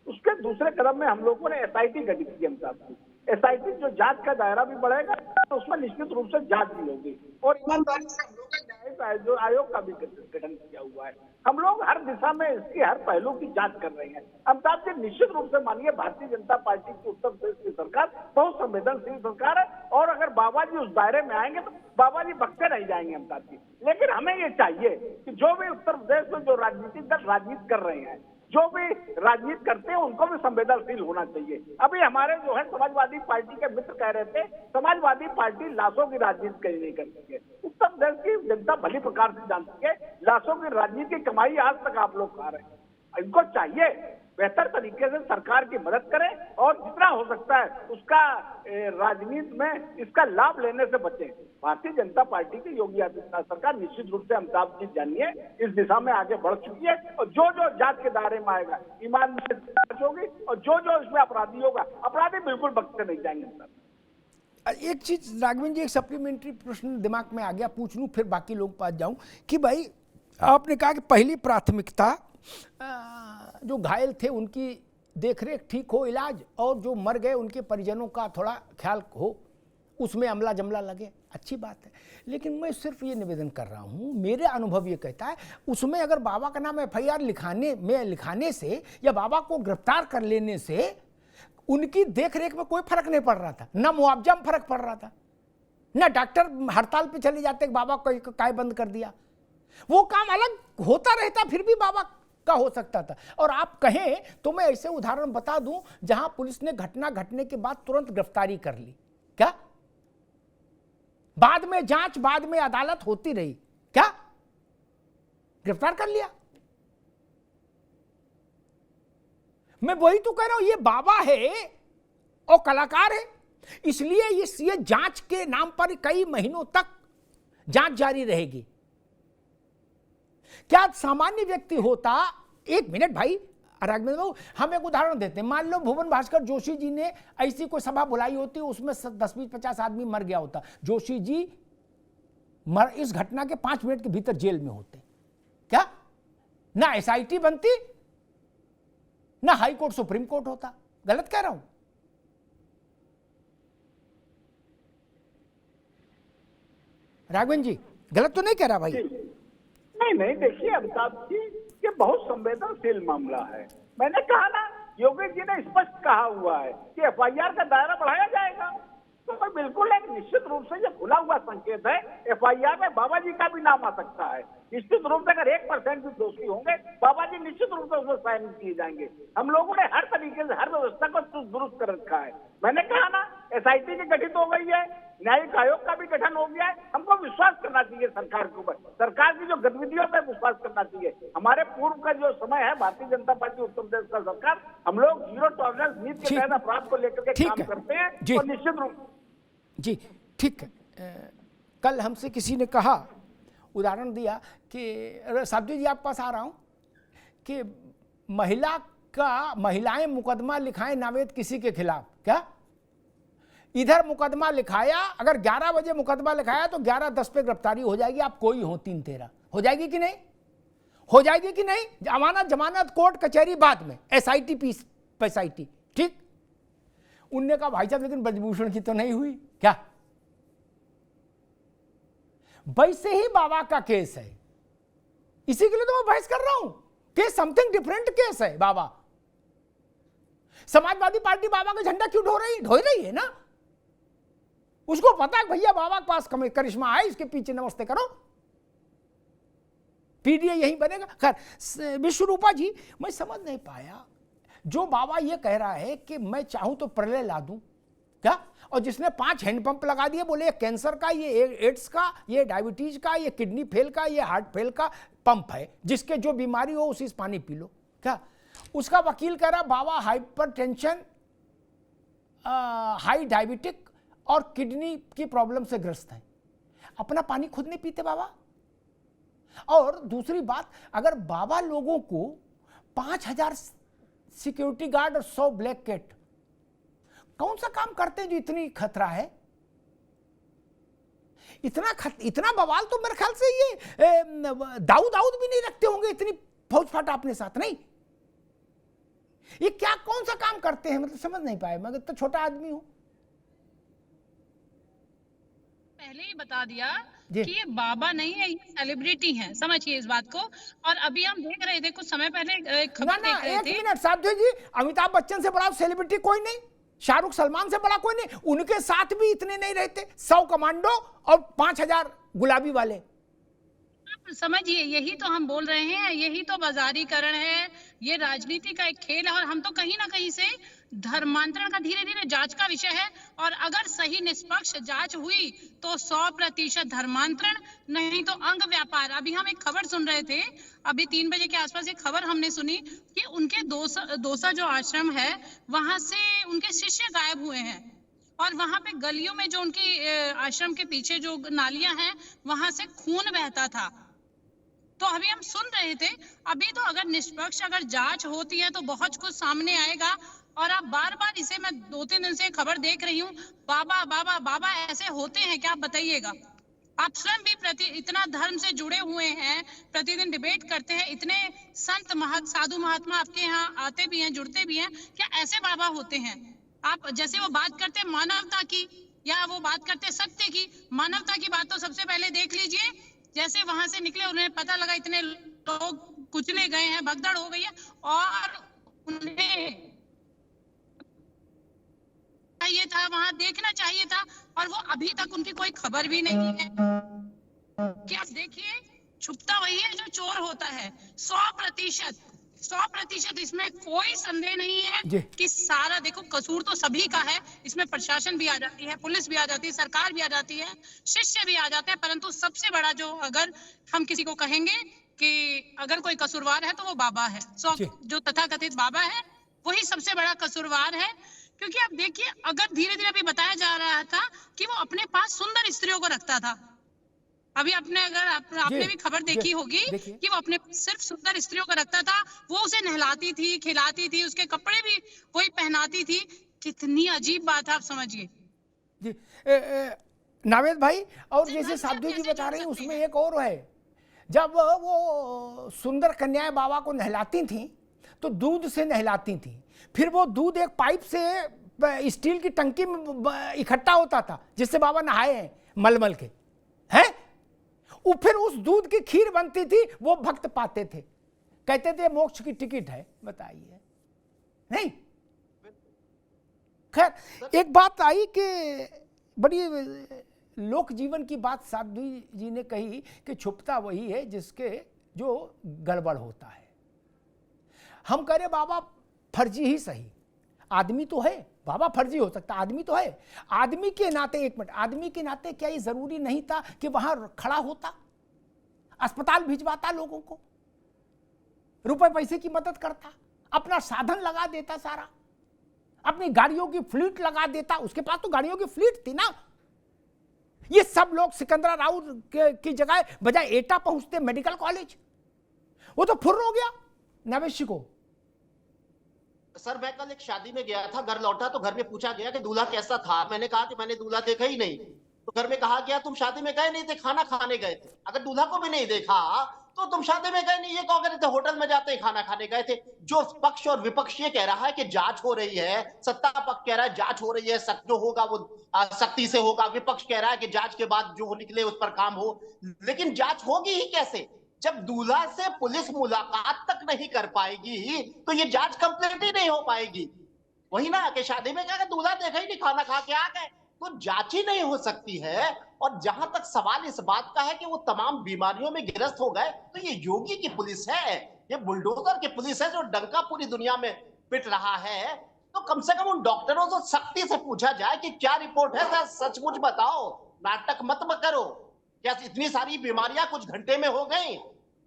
उसके दूसरे कदम में हम लोगों ने एसआईटी गठित की। एसआईटी जो जांच का दायरा भी बढ़ेगा तो उसमें निश्चित रूप से जांच भी होगी और ईमानदारी से हम लोग न्यायिक आयोग का भी गठन किया हुआ है। हम लोग हर दिशा में इसकी हर पहलू की जांच कर रहे हैं। अमिताभ जी निश्चित रूप से मानिए भारतीय जनता पार्टी की उत्तर प्रदेश की सरकार बहुत संवेदनशील सरकार है और अगर बाबा जी उस दायरे में आएंगे तो बाबा जी बख्शे नहीं जाएंगे अमिताभ जी। लेकिन हमें ये चाहिए कि जो भी उत्तर प्रदेश में जो राजनीतिक दल राजनीति कर रहे हैं, जो भी राजनीति करते हैं उनको भी संवेदनशील होना चाहिए। अभी हमारे जो है समाजवादी पार्टी के मित्र कह रहे थे समाजवादी पार्टी लाशों की राजनीति कहीं नहीं करती है। उत्तर प्रदेश की जनता भली प्रकार से जानती है लाशों की राजनीति की कमाई आज तक आप लोग खा रहे हैं। इनको चाहिए बेहतर तरीके से सरकार की मदद करें और जितना हो सकता है उसका राजनीति में इसका लाभ लेने से बचें। भारतीय जनता पार्टी की योगी आदित्यनाथ सरकार निश्चित रूप से अमिताभ जी जानिए इस दिशा में आगे बढ़ चुकी है और जो जो जांच के दायरे में आएगा ईमानदारी से जांच होगी और जो जो इसमें अपराधी होगा, अपराधी बिल्कुल बख्शे नहीं जाएंगे सर। एक चीज राघवन जी, एक सप्लीमेंट्री प्रश्न दिमाग में आ गया, पूछ लूं फिर बाकी लोग पास जाऊं कि भाई आपने कहा कि पहली प्राथमिकता जो घायल थे उनकी देखरेख, ठीक हो, इलाज, और जो मर गए उनके परिजनों का थोड़ा ख्याल हो, उसमें अमला जमला लगे, अच्छी बात है। लेकिन मैं सिर्फ ये निवेदन कर रहा हूँ, मेरे अनुभव ये कहता है उसमें अगर बाबा का नाम FIR लिखाने से या बाबा को गिरफ्तार कर लेने से उनकी देखरेख में कोई फर्क नहीं पड़ रहा था, ना मुआवजा में फर्क पड़ रहा था, ना डॉक्टर हड़ताल पे चले जाते बाबा को काय बंद कर दिया, वो काम अलग होता रहता फिर भी बाबा का हो सकता था। और आप कहें तो मैं ऐसे उदाहरण बता दूं जहां पुलिस ने घटना घटने के बाद तुरंत गिरफ्तारी कर ली, क्या बाद में जांच, बाद में अदालत होती रही, क्या गिरफ्तार कर लिया। मैं वही तो कह रहा हूं, ये बाबा है और कलाकार है, इसलिए ये जांच के नाम पर कई महीनों तक जांच जारी रहेगी। क्या सामान्य व्यक्ति होता, एक मिनट भाई राघवेंद्र बाबू, हम एक उदाहरण देते हैं, मान लो भुवन भास्कर जोशी जी ने ऐसी कोई सभा बुलाई होती, उसमें 10-20-50 आदमी मर गया होता, जोशी जी इस घटना के 5 मिनट के भीतर जेल में होते, क्या ना SIT बनती, ना हाई कोर्ट सुप्रीम कोर्ट होता। गलत कह रहा हूं? राघवन जी गलत तो नहीं कह रहा भाई? नहीं, देखिए अमिताभ जी, ये बहुत संवेदनशील मामला है। मैंने कहा ना, योगी जी ने स्पष्ट कहा हुआ है कि FIR का दायरा बढ़ाया जाएगा, तो बिल्कुल एक निश्चित रूप से ये खुला हुआ संकेत है। FIR में बाबा जी का भी नाम आ सकता है, निश्चित रूप से अगर 1% भी दोषी होंगे, बाबा जी निश्चित रूप से उसमें शामिल किए जाएंगे। हम लोगों ने हर तरीके से हर व्यवस्था को दुरुस्त कर रखा है। मैंने कहा ना, SIT की गठित हो गई है, न्यायिक आयोग का भी गठन हो गया है। हमको विश्वास करना चाहिए सरकार के ऊपर, सरकार की जो गतिविधियों पर विश्वास करना चाहिए। हमारे पूर्व का जो समय है, भारतीय जनता पार्टी उत्तर प्रदेश का सरकार, हम लोग जीरो टॉलरेंस नीति के तहत अपराध को लेकर के काम करते हैं और निश्चित रूप जी ठीक है। कल हमसे किसी ने कहा, उदाहरण दिया कि साधु जी आपके पास आ रहा हूं कि महिलाएं मुकदमा लिखाएं नावेद किसी के खिलाफ, क्या इधर मुकदमा लिखाया, अगर 11 बजे मुकदमा लिखाया तो 11:10 पे गिरफ्तारी हो जाएगी, आप कोई हो 3-13 हो जाएगी कि नहीं? हो जाएगी कि नहीं? जमानत कोर्ट कचहरी बाद में, SIT PSIT, ठीक। उनने कहा भाई साहब लेकिन ब्रजभूषण की तो नहीं हुई, क्या वैसे ही बाबा का केस है, इसी के लिए तो मैं बहस कर रहा हूं। केस समथिंग डिफरेंट केस है। बाबा, समाजवादी पार्टी बाबा का झंडा क्यों ढो रही है ना? उसको पता है भैया बाबा के पास करिश्मा है, इसके पीछे नमस्ते करो, PDA यही बनेगा। खैर विश्वरूपा जी, मैं समझ नहीं पाया, जो बाबा ये कह रहा है कि मैं चाहूं तो प्रलय ला दूं, क्या, और जिसने 5 हैंडपंप लगा दिए, बोले ये कैंसर का, ये एड्स का, ये डायबिटीज का, ये किडनी फेल का, ये हार्ट फेल का पंप है, जिसके जो बीमारी हो उसी से पानी पी लो, क्या। उसका वकील कह रहा बाबा हाइपरटेंशन, हाई डायबिटिक और किडनी की प्रॉब्लम से ग्रस्त है, अपना पानी खुद नहीं पीते बाबा। और दूसरी बात, अगर बाबा लोगों को 5000 सिक्योरिटी गार्ड और 100 ब्लैक कैट, कौन सा काम करते हैं जो इतनी खतरा है? इतना बवाल तो मेरे ख्याल से ये दाऊद भी नहीं रखते होंगे, इतनी फौज फाटा अपने साथ, नहीं। ये क्या कौन सा काम करते हैं, मतलब समझ नहीं पाए, मैं तो छोटा आदमी हूं। पहले ही बता दिया कि ये बाबा नहीं है, ये सेलिब्रिटी हैं, समझिए इस बात को। और अभी हम देख रहे थे कुछ समय पहले खबर देख रहे थे। 1 मिनट साधु जी, अमिताभ बच्चन से बड़ा सेलिब्रिटी कोई नहीं, शाहरुख सलमान से बड़ा कोई नहीं, उनके साथ भी इतने नहीं रहते, 100 कमांडो और 5000 गुलाबी वाले। समझिए, यही तो हम बोल रहे हैं, यही तो बाजारीकरण है, ये राजनीति का एक खेल है। और हम तो कहीं ना कहीं से धर्मांतरण का धीरे धीरे जांच का विषय है, और अगर सही निष्पक्ष जांच हुई तो 100% धर्मांतरण, नहीं तो अंग व्यापार। अभी हम एक खबर सुन रहे थे, अभी 3 बजे के आसपास एक खबर हमने सुनी कि उनके दौसा जो आश्रम है वहां से उनके शिष्य गायब हुए हैं, और वहां पे गलियों में जो उनकी आश्रम के पीछे जो नालियां हैं वहां से खून बहता था। तो अभी हम सुन रहे थे, अभी तो अगर निष्पक्ष अगर जांच होती है तो बहुत कुछ सामने आएगा। और आप बार बार इसे, मैं 2-3 दिन से खबर देख रही हूँ, बाबा बाबा बाबा ऐसे होते हैं क्या, आप बताइएगा। आप स्वयं भी इतना धर्म से जुड़े हुए हैं, प्रतिदिन डिबेट करते हैं, इतने संत साधु महात्मा आपके यहाँ आते भी हैं, जुड़ते भी हैं, क्या ऐसे बाबा होते हैं? आप जैसे वो बात करते हैं मानवता की, या वो बात करते हैं सत्य की, मानवता की बात तो सबसे पहले देख लीजिए। जैसे वहां से निकले, उन्हें पता लगा इतने लोग कुचले गए हैं, भगदड़ हो गई है, और उन्हें चाहिए था, वहां देखना चाहिए था, और वो अभी तक उनकी कोई खबर भी नहीं है। कि आप देखिए, छुपता वही है जो चोर होता है। 100%, इसमें कोई संदेह नहीं है कि सारा, देखो कसूर तो सभी का है, इसमें प्रशासन भी आ जाती है, पुलिस भी आ जाती है, सरकार भी आ जाती है, शिष्य भी आ जाते हैं, परंतु सबसे बड़ा जो, अगर हम किसी को कहेंगे कि अगर कोई कसूरवार है तो वो बाबा है। जो तथाकथित बाबा है वही सबसे बड़ा कसूरवार है। क्योंकि आप देखिए, अगर धीरे धीरे अभी बताया जा रहा था कि वो अपने पास सुंदर स्त्रियों को रखता था। अभी आपने भी खबर देखी होगी कि वो अपने सिर्फ सुंदर स्त्रियों को रखता था, वो उसे नहलाती थी, खिलाती थी, उसके कपड़े भी वही पहनाती थी। कितनी अजीब बात है, आप समझिए जी। नावेद भाई, और जैसे साधु जी बता रही हैं, उसमें एक और है, जब वो सुंदर कन्याएं बाबा को नहलाती थी तो दूध से नहलाती थी, फिर वो दूध एक पाइप से स्टील की टंकी में इकट्ठा होता था, जिससे बाबा नहाए हैं मलमल के, हैं? फिर उस दूध की खीर बनती थी, वो भक्त पाते थे, कहते थे मोक्ष की टिकट है। बताइए, नहीं? खैर, एक बात आई कि बड़ी लोक जीवन की बात साधु जी ने कही कि छुपता वही है जिसके जो गड़बड़ होता है। हम कह रहे बाबा फर्जी ही सही, आदमी तो है, बाबा फर्जी हो सकता, आदमी तो है। आदमी के नाते, एक मिनट, आदमी के नाते क्या ये जरूरी नहीं था कि वहां खड़ा होता, अस्पताल भिजवाता, लोगों को रुपए पैसे की मदद करता, अपना साधन लगा देता, सारा अपनी गाड़ियों की फ्लीट लगा देता। उसके पास तो गाड़ियों की फ्लीट थी ना। ये सब लोग सिकंदरा राउत की जगह बजाय एटा पहुंचते मेडिकल कॉलेज, वो तो फुर्र हो गया नवेशी को। सर, मैं कल एक शादी में गया था, घर लौटा तो घर में पूछा गया कि दूल्हा कैसा था। मैंने कहा कि मैंने दूल्हा देखा ही नहीं। तो घर में कहा गया तुम शादी में गए नहीं थे, खाना खाने गए थे। अगर दूल्हा को भी नहीं देखा तो तुम शादी में गए नहीं, ये कहो, थे होटल में जाते खाना खाने गए थे। जो पक्ष और विपक्ष ये कह रहा है कि जांच हो रही है, सत्ता पक्ष कह रहा है जांच हो रही है, जो होगा वो सख्ती से होगा, विपक्ष कह रहा है कि जांच के बाद जो निकले उस पर काम हो। लेकिन जांच होगी ही कैसे जब दूल्हा से पुलिस मुलाकात तक नहीं कर पाएगी? तो ये जांच कंप्लीट ही नहीं हो पाएगी। वही ना कि शादी में क्या दूल्हा देखा ही नहीं, खाना खा के आ गए, तो जांच ही नहीं हो सकती है। और जहां तक सवाल इस बात का है कि वो तमाम बीमारियों में गिरफ्त हो गए, तो ये योगी की पुलिस है, ये बुलडोजर की पुलिस है जो डंका पूरी दुनिया में पिट रहा है। तो कम से कम उन डॉक्टरों से सख्ती से पूछा जाए कि क्या रिपोर्ट है, सचमुच बताओ, नाटक मत करो। क्या इतनी सारी बीमारियां कुछ घंटे में हो गई?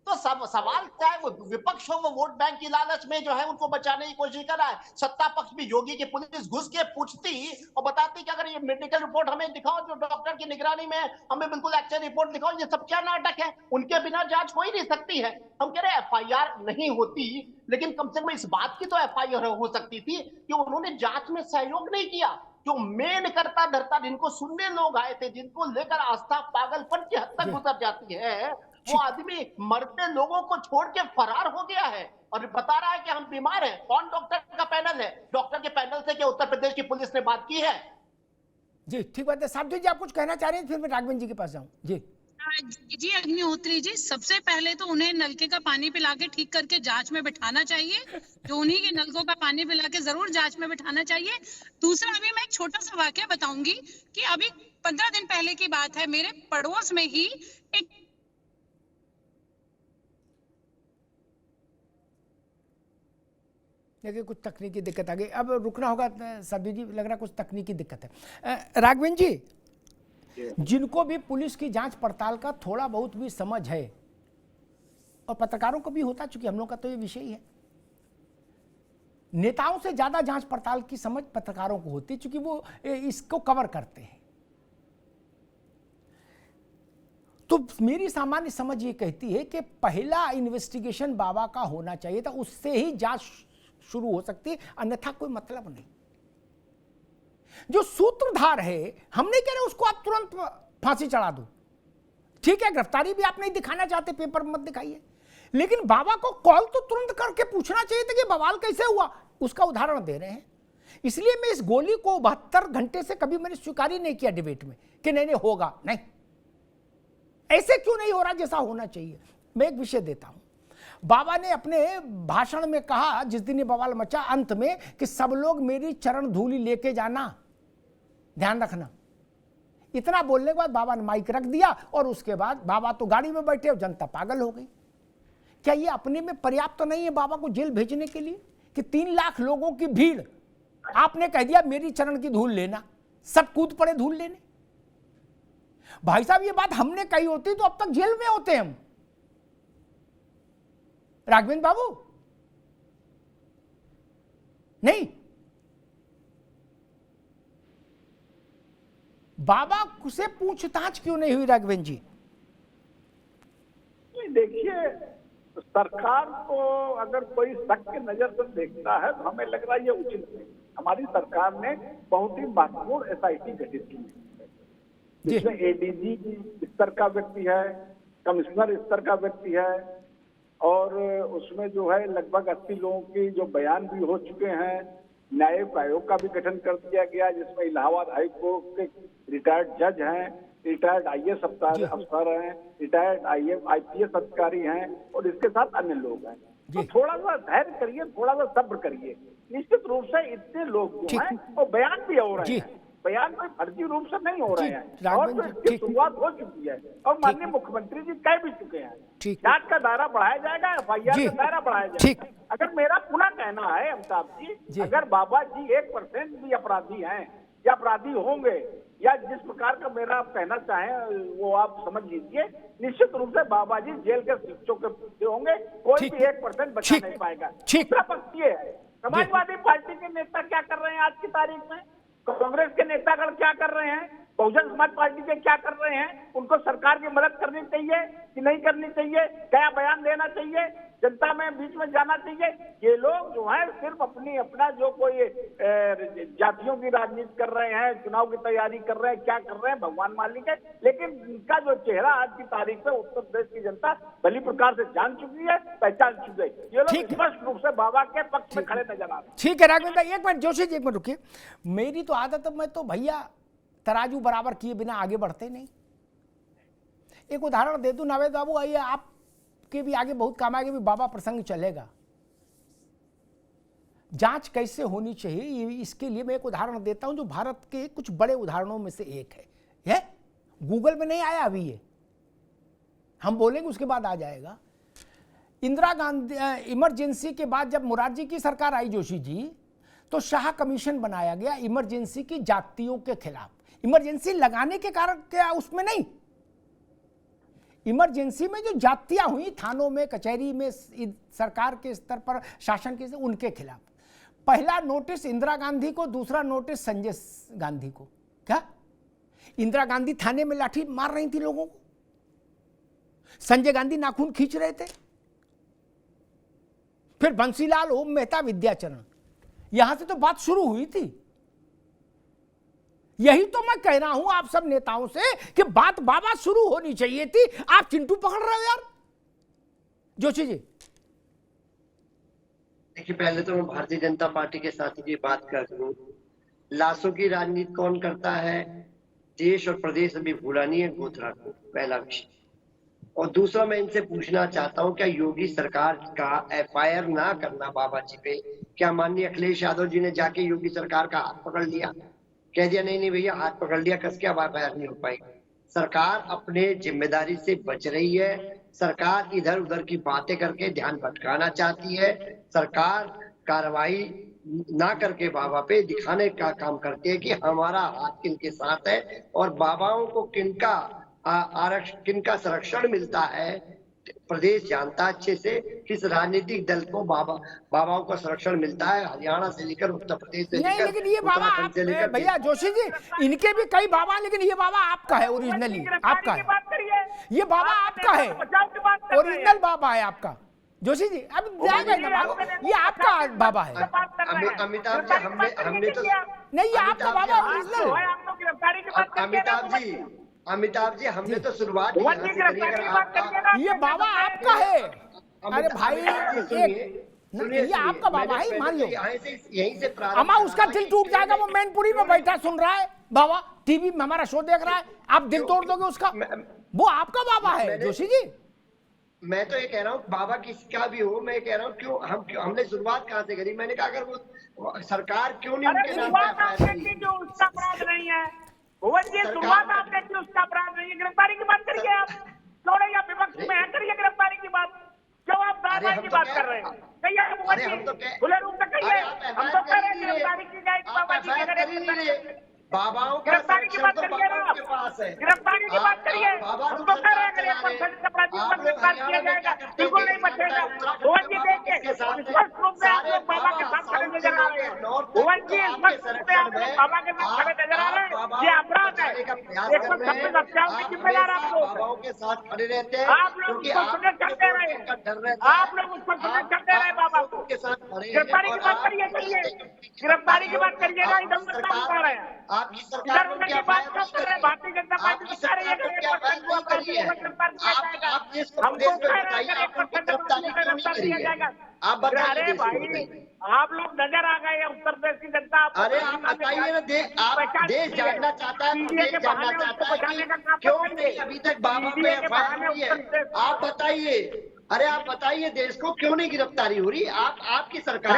तो सब सवाल क्या है, वो विपक्ष हो वो वोट बैंक की लालच में जो है उनको बचाने की कोशिश कर रहा है। सत्ता पक्ष भी योगी की पुलिस घुस के पूछती और बताती कि अगर ये मेडिकल रिपोर्ट हमें दिखाओ, जो डॉक्टर की निगरानी में हमें बिल्कुल एक्चुअल रिपोर्ट दिखाओ। ये सब क्या नाटक है? उनके बिना जांच हो ही नहीं सकती है। हम कह रहे एफआईआर नहीं होती, लेकिन कम से कम इस बात की तो एफआईआर हो सकती थी कि उन्होंने जांच में सहयोग नहीं किया। जो मेन करता धरता, जिनको सुनने लोग आए थे, जिनको लेकर आस्था पागलपन की हद तक गुजर जाती है, वो आदमी मरते लोगों को छोड़ के फरार हो गया है और बता रहा है कि हम बीमार हैं। कौन डॉक्टर का पैनल है? डॉक्टर के पैनल से क्या उत्तर प्रदेश की पुलिस ने बात की है? जी ठीक बात है। साहब जी आप कुछ कहना चाह रहे हैं, फिर मैं राघवन जी के पास जाऊं। जी अग्निहोत्री जी, सबसे पहले तो उन्हें नलके का पानी पिला के ठीक करके जांच में बिठाना चाहिए। जो उन्हीं के नलकों का पानी पिला के जरूर जांच में बिठाना चाहिए। दूसरा, अभी मैं एक छोटा सा वाकया बताऊंगी कि अभी 15 दिन पहले की बात है, मेरे पड़ोस में ही एक देखिए कुछ तकनीकी दिक्कत आ गई, अब रुकना होगा साधु जी, लग रहा कुछ तकनीकी दिक्कत है। राघवेंद्र जी, जिनको भी पुलिस की जांच पड़ताल का थोड़ा बहुत भी समझ है, और पत्रकारों को भी होता, चूंकि हम लोग का तो ये विषय ही है, नेताओं से ज्यादा जांच पड़ताल की समझ पत्रकारों को होती है, चूंकि वो इसको कवर करते हैं। तो मेरी सामान्य समझ ये कहती है कि पहला इन्वेस्टिगेशन बाबा का होना चाहिए था, उससे ही जांच शुरू हो सकती है, अन्यथा कोई मतलब नहीं। जो सूत्रधार है, हम नहीं कह रहे उसको आप तुरंत फांसी चढ़ा दो, ठीक है, गिरफ्तारी भी आप नहीं दिखाना चाहते, पेपर मत दिखाइए, लेकिन बाबा को कॉल तो तुरंत करके पूछना चाहिए था कि बवाल कैसे हुआ। उसका उदाहरण दे रहे हैं। इसलिए मैं इस गोली को 72 घंटे से कभी मैंने स्वीकार ही नहीं किया डिबेट में कि नहीं होगा, नहीं, ऐसे क्यों नहीं हो रहा जैसा होना चाहिए। मैं एक विषय देता हूं, बाबा ने अपने भाषण में कहा, जिस दिन ये बवाल मचा, अंत में, कि सब लोग मेरी चरण धूलि लेके जाना, ध्यान रखना। इतना बोलने के बाद बाबा ने माइक रख दिया, और उसके बाद बाबा तो गाड़ी में बैठे और जनता पागल हो गई। क्या ये अपने में पर्याप्त तो नहीं है बाबा को जेल भेजने के लिए, कि 3 लाख लोगों की भीड़, आपने कह दिया मेरी चरण की धूल लेना, सब कूद पड़े धूल लेने। भाई साहब, ये बात हमने कही होती तो अब तक जेल में होते हम, राघवेंद्र बाबू, नहीं। बाबा से पूछताछ क्यों नहीं हुई राघवेंद्र जी? देखिए, सरकार को अगर कोई शक की नजर से देखता है तो हमें लग रहा है ये उचित नहीं। हमारी सरकार ने बहुत ही महत्वपूर्ण एसआईटी गठित की है, जिसमें एडीजी स्तर का व्यक्ति है, कमिश्नर स्तर का व्यक्ति है, और उसमें जो है लगभग 80 लोगों की जो बयान भी हो चुके हैं। न्यायिक आयोग का भी गठन कर दिया गया, जिसमें इलाहाबाद हाई कोर्ट के रिटायर्ड जज हैं, रिटायर्ड आईएएस अफसर हैं, रिटायर्ड आईपीएस अधिकारी हैं, और इसके साथ अन्य लोग हैं। तो थोड़ा सा धैर्य करिए, थोड़ा सा सब्र करिए। निश्चित रूप से इतने लोग जो हैं वो बयान भी हो रहे हैं, बयान कोई फर्जी रूप से नहीं हो रहे हैं, और तो इसकी शुरुआत हो चुकी है, और माननीय मुख्यमंत्री जी कह भी चुके हैं। जांच का दायरा बढ़ाया जाएगा, एफआईआर का दायरा बढ़ाया जाएगा। अगर मेरा पुनः कहना है अमिताभ जी, अगर बाबा जी 1% भी अपराधी हैं या अपराधी होंगे, या जिस प्रकार का मेरा कहना चाहे वो आप समझ लीजिए, निश्चित रूप से बाबा जी जेल के शिक्षकों के पीछे होंगे, कोई भी 1% बचा नहीं पाएगा। दूसरा पक्ष ये है, समाजवादी पार्टी के नेता क्या कर रहे हैं आज की तारीख में, कांग्रेस के नेतागण क्या कर रहे हैं, बहुजन समाज पार्टी के क्या कर रहे हैं, उनको सरकार की मदद करनी चाहिए कि नहीं करनी चाहिए, क्या बयान देना चाहिए, जनता में बीच में जाना चाहिए। ये लोग जो है सिर्फ अपना जो कोई जातियों की राजनीति कर रहे हैं, चुनाव की तैयारी कर रहे हैं, क्या कर रहे हैं भगवान मालिक है, लेकिन इनका जो चेहरा आज की तारीख में उत्तर प्रदेश की जनता भली प्रकार से जान चुकी है, पहचान चुकी है। ये लोग स्पष्ट रूप से बाबा के पक्ष में खड़े नजर आ रहे हैं। ठीक है राघवेंद्र, एक मिनट जोशी जी, एक मिनट रुकिए। मेरी तो आदत है, मैं तो भैया तराजू बराबर किए बिना आगे बढ़ते नहीं। एक उदाहरण दे दूं नावेद बाबू, आइए, आपके भी आगे बहुत काम आएगा, भी बाबा प्रसंग चलेगा। जांच कैसे होनी चाहिए, इसके लिए मैं एक उदाहरण देता हूं, जो भारत के कुछ बड़े उदाहरणों में से एक है। यह गूगल में नहीं आया अभी, ये हम बोलेंगे उसके बाद आ जाएगा। इंदिरा गांधी इमरजेंसी के बाद जब मोरारजी की सरकार आई जोशी जी, तो शाह कमीशन बनाया गया इमरजेंसी की जातियों के खिलाफ। इमरजेंसी लगाने के कारण क्या उसमें नहीं, इमरजेंसी में जो जातियां हुई थानों में, कचहरी में, सरकार के स्तर पर, शासन के, उनके खिलाफ पहला नोटिस इंदिरा गांधी को, दूसरा नोटिस संजय गांधी को। क्या इंदिरा गांधी थाने में लाठी मार रही थी लोगों को, संजय गांधी नाखून खींच रहे थे, फिर बंसीलाल, ओम मेहता, विद्याचरण, यहां से तो बात शुरू हुई थी। यही तो मैं कह रहा हूं आप सब नेताओं से कि बात बाबा शुरू होनी चाहिए थी, आप चिंटू पकड़ रहे हो यार। जोशी जी, देखिए, पहले तो मैं भारतीय जनता पार्टी के साथ ये बात कर दूं, लाशों की राजनीति कौन करता है, देश और प्रदेश अभी भूला नहीं है गोधरा को, पहला विषय। और दूसरा, मैं इनसे पूछना चाहता हूं, क्या योगी सरकार का एफआईआर ना करना बाबा जी पे, क्या माननीय अखिलेश यादव जी ने जाके योगी सरकार का हाथ पकड़ लिया, कह दिया नहीं भैया हाथ पकड़ लिया, कस के अब एफआईआर नहीं हो पाएगी। सरकार अपने जिम्मेदारी से बच रही है, सरकार इधर उधर की बातें करके ध्यान भटकाना चाहती है, सरकार कार्रवाई ना करके बाबा पे दिखाने का काम करती है कि हमारा हाथ किनके साथ है और बाबाओं को किनका किनका संरक्षण मिलता है। प्रदेश जानता अच्छे से किस राजनीतिक दल को बाबाओं का संरक्षण मिलता है, हरियाणा से लेकर उत्तर प्रदेश से नहीं, लेकिन ये बाबा आप भैया जोशी जी, इनके भी कई बाबा, लेकिन ये बाबा आपका है, ओरिजिनली आपका है, ये बाबा आपका है, ओरिजिनल बाबा है आपका जोशी जी। अब जाएगा ना बाबा, ये आपका बाबा है। अमिताभ जी, हमने तो नहीं, ये आपका बाबा ओरिजिनल। अमिताभ जी हमने तो शुरुआत ये बाबा आपका है। अरे भाई ये आपका बाबा है, मान लो। यहीं से अमा उसका दिल टूट जाएगा, वो मैनपुरी में बैठा सुन रहा है बाबा, टीवी में हमारा शो देख रहा है, आप दिल तोड़ दोगे उसका? वो आपका बाबा है जोशी जी। मैं तो ये कह रहा हूँ बाबा किसका भी हो, मैं कह रहा हूँ क्यों हमने शुरुआत कहाँ से करी? मैंने कहा अगर वो सरकार क्यों नहीं उनके नाम पे जो उसका अपराध नहीं है, भुवन जी शुरुआत आपने की, उसका अपराध नहीं है। गिरफ्तारी की बात करिए आप, थोड़ा या विपक्ष में है, करिए गिरफ्तारी की बात, क्यों आप दावा की बात कर रहे हैं? कहिए भुवन जी, खुले रूप से कहिए, हम तो कह रहे हैं गिरफ्तारी की जाएगी बाबा जी। बाबाओं का गिरफ्तारी की बात करिए ना, गिरफ्तारी की बात करिए, हम तो कह रहे हैं गिरफ्तार किया जाएगा, बिल्कुल नहीं बचेगा। भुवन जी देखिए, स्पष्ट रूप से आप लोग बाबा के साथ खड़े नजर आ रहे हैं। भुवन जी स्पष्ट रूप से आप लोग बाबा के साथ खड़े नजर आ रहे हैं, ये अपराध है। 126 हत्याओं के जिम्मेदार आप लोग, बाबाओं के साथ खड़े रहते हैं, आप लोग उसको सुने करते रहे, आप लोग उसको सुने करते रहे बाबा को। गिरफ्तारी की बात करिए, करिए गिरफ्तारी की बात करिएगा, इधर से काम कर रहे हैं। आपकी सरकार को क्या बात कर रहे हैं? भारतीय जनता पार्टी की सरकार है, आप बताइए भाई, आप लोग नजर आ गए, उत्तर प्रदेश की जनता। अरे आप बताइए ना, देश जानना चाहता है, देश जानना चाहता है कि क्यों नहीं अभी तक बाबा पे एफआईआर हुई है। आप बताइए, अरे आप बताइए देश को क्यों नहीं गिरफ्तारी हो रही? आपकी सरकार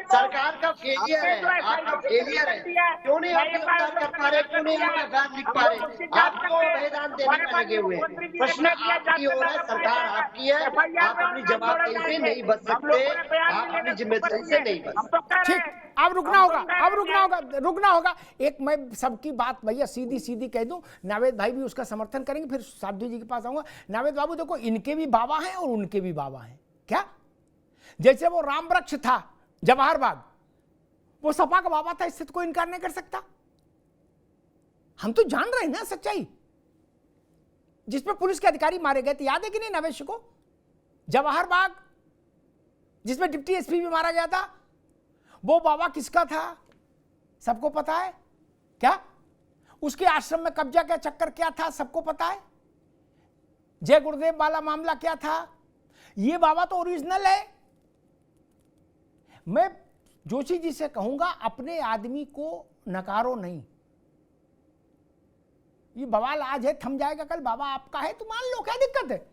सरकार का फेलियर है, आपका फेलियर है। क्यों नहीं आप गिरफ्तार कर पा रहे, क्यों नहीं आप एफआईआर लिख पा रहे? आपको बलिदान देने में लगे हुए। प्रश्न आपकी हो रहा है, सरकार आपकी है, आप अपनी जवाबदेही से नहीं बच सकते, आप अपनी जिम्मेदारी से नहीं बच सकते। ठीक, अब रुकना होगा, अब रुकना होगा। एक मैं सबकी बात भैया सीधी कह दूं, नावेद भाई भी उसका समर्थन करेंगे, फिर साधु जी के पास आऊंगा। नावेद बाबू देखो, इनके भी बाबा हैं और उनके भी बाबा हैं। क्या? जैसे वो राम वृक्ष था जवाहर बाग, वो सपा का बाबा था, इससे तो कोई इनकार नहीं कर सकता। हम तो जान रहे हैं ना सच्चाई। जिसपे पुलिस के अधिकारी मारे गए थे, याद है कि नहीं नवेश को? जवाहर बाग जिसमें डिप्टी एसपी भी मारा गया था, वो बाबा किसका था सबको पता है क्या? उसके आश्रम में कब्जा का चक्कर क्या था सबको पता है। जय गुरुदेव वाला मामला क्या था? ये बाबा तो ओरिजिनल है। मैं जोशी जी से कहूंगा, अपने आदमी को नकारो नहीं। ये बवाल आज है, थम जाएगा कल। बाबा आपका है तो मान लो, क्या दिक्कत है?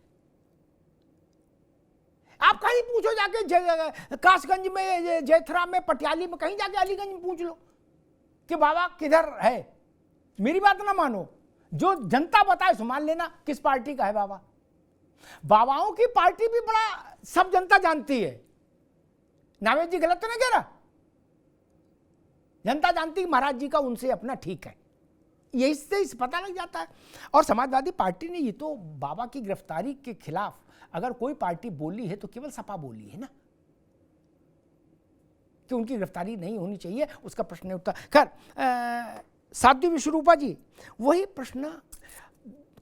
आप कहीं पूछो जाके, कासगंज में, जयथरा में, पटियाली में, कहीं जाके अलीगंज में पूछ लो कि बाबा किधर है। मेरी बात ना मानो, जो जनता बताए सो मान लेना किस पार्टी का है बाबा। बाबाओं की पार्टी भी बड़ा सब जनता जानती है। नावेद जी गलत तो नहीं कह रहा? जनता जानती है महाराज जी का उनसे अपना ठीक है, यही से इस पता लग जाता है। और समाजवादी पार्टी ने ये तो बाबा की गिरफ्तारी के खिलाफ अगर कोई पार्टी बोली है तो केवल सपा बोली है ना, कि उनकी गिरफ्तारी नहीं होनी चाहिए, उसका प्रश्न नहीं उठता। खैर, साध्वी विश्वरूपा जी, वही प्रश्न,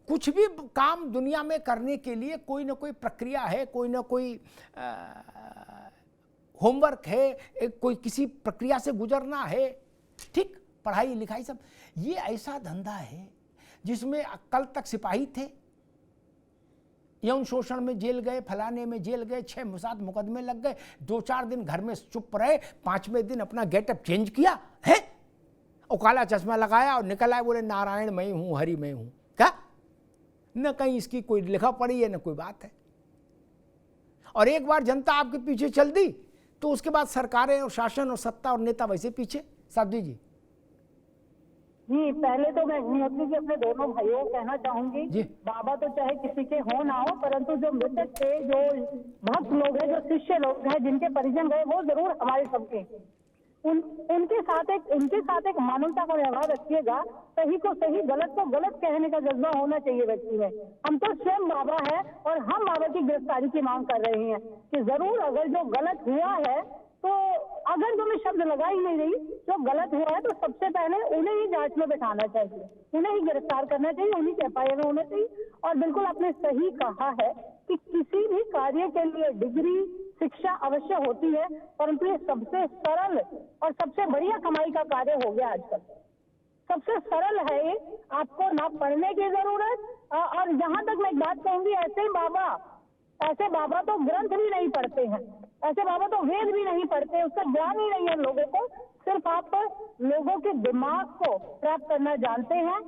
कुछ भी काम दुनिया में करने के लिए कोई ना कोई प्रक्रिया है, कोई ना कोई होमवर्क है, कोई किसी प्रक्रिया से गुजरना है। ठीक, पढ़ाई लिखाई सब, ये ऐसा धंधा है जिसमें कल तक सिपाही थे, यौन शोषण में जेल गए, फलाने में जेल गए, 6-7 मुकदमे लग गए, 2-4 दिन घर में चुप रहे, 5वें दिन अपना गेटअप चेंज किया है और काला चश्मा लगाया और निकल आए, बोले नारायण मैं हूं, हरि मैं हूं। क्या? न कहीं इसकी कोई लिखा पड़ी है, न कोई बात है। और एक बार जनता आपके पीछे चल दी तो उसके बाद सरकारें और शासन और सत्ता और नेता वैसे पीछे। साध्वी जी, जी, पहले तो मैं अग्निहोत्री जी अपने दोनों भाइयों को कहना चाहूंगी, बाबा तो चाहे किसी के हो ना हो, परंतु जो मृतक थे, जो भक्त लोग हैं, जो शिष्य लोग हैं, जिनके परिजन गए, वो जरूर हमारे सबके उनके साथ एक मानवता का व्यवहार रखिएगा। सही को सही, गलत को गलत कहने का जज्बा होना चाहिए व्यक्ति में। हम तो स्वयं बाबा है और हम बाबा की गिरफ्तारी की मांग कर रहे हैं कि जरूर अगर जो गलत हुआ है, तो अगर जो मैं शब्द लगा ही नहीं रही, जो गलत हुआ है तो सबसे पहले उन्हें ही जांच में बैठाना चाहिए, उन्हें ही गिरफ्तार करना चाहिए, उन्हीं के एफआईआर में होना चाहिए। और बिल्कुल आपने सही कहा है कि किसी भी कार्य के लिए डिग्री, शिक्षा अवश्य होती है, परंतु ये सबसे सरल और सबसे बढ़िया कमाई का कार्य हो गया आजकल। सबसे सरल है ये, आपको ना पढ़ने की जरूरत। और जहां तक मैं एक बात कहूंगी, ऐसे बाबा तो ग्रंथ भी नहीं पढ़ते हैं, ऐसे बाबा तो वेद भी नहीं पढ़ते, उसका ज्ञान ही नहीं है लोगों को। सिर्फ आप लोगों के दिमाग को प्राप्त करना जानते हैं,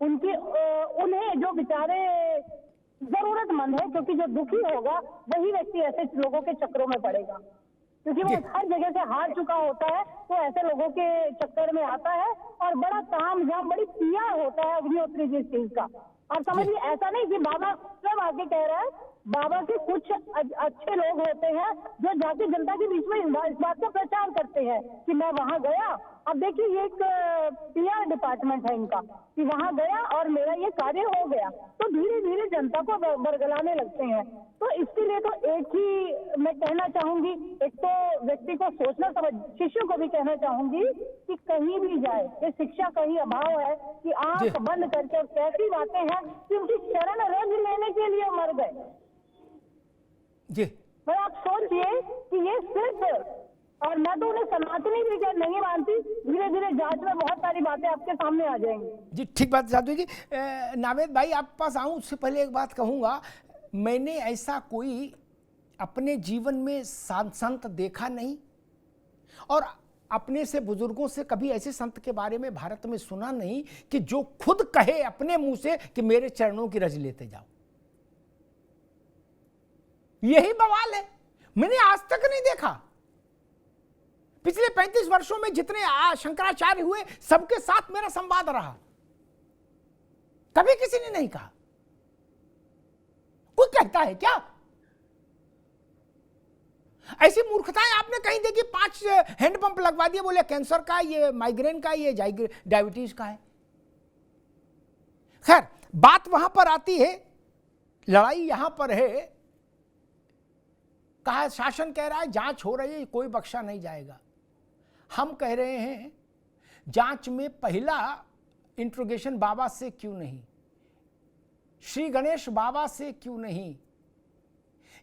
उन्हें जो बेचारे जरूरतमंद है, क्योंकि जो दुखी होगा वही व्यक्ति ऐसे लोगों के चक्रों में पड़ेगा, क्योंकि वो हर जगह से हार चुका होता है, तो ऐसे लोगों के चक्कर में आता है और बड़ा तामझाम, बड़ी पिया होता है अग्निहोत्री जी इस चीज का। आप समझिए, ऐसा नहीं कि बाबा स्वयं आके कह रहा है, बाबा के कुछ अच्छे लोग होते हैं जो जाके जनता के बीच में इस बात का प्रचार करते हैं कि मैं वहां गया। अब देखिए, ये एक पीआर डिपार्टमेंट है इनका कि वहां गया और मेरा ये कार्य हो गया, तो धीरे धीरे जनता को बरगलाने लगते हैं। तो इसके लिए तो एक ही मैं कहना चाहूंगी, एक तो व्यक्ति को सोचना शिष्यों को भी कहना चाहूंगी कि कहीं भी जाए, ये शिक्षा का ही अभाव है कि आंख बंद करके कैसी बातें हैं कि उनकी शरण रज लेने के लिए मर गए जी। पर आप सोचिए कि ये सिर्फ, और मैं तो उन्हें सनातनी भी नहीं मानती, धीरे धीरे जांच में बहुत सारी बातें आपके सामने आ जाएंगी। जी ठीक बात साधु जी। नावेद भाई आपके पास आऊं उससे पहले एक बात कहूंगा, मैंने ऐसा कोई अपने जीवन में संत देखा नहीं, और अपने से बुजुर्गों से कभी ऐसे संत के बारे में भारत में सुना नहीं कि जो खुद कहे अपने मुंह से कि मेरे चरणों की रज लेते जाओ। यही बवाल है, मैंने आज तक नहीं देखा। पिछले 35 वर्षों में जितने शंकराचार्य हुए, सबके साथ मेरा संवाद रहा, कभी किसी ने नहीं कहा। कोई कहता है क्या? ऐसी मूर्खताएं आपने कहीं देखी? 5 हैंडपंप लगवा दिए, बोले कैंसर का, ये माइग्रेन का, ये डायबिटीज का है। खैर, बात वहां पर आती है, लड़ाई यहां पर है। कहा, शासन कह रहा है जांच हो रही है, कोई बख्शा नहीं जाएगा। हम कह रहे हैं जांच में पहला इंट्रोगेशन बाबा से क्यों नहीं, श्री गणेश बाबा से क्यों नहीं?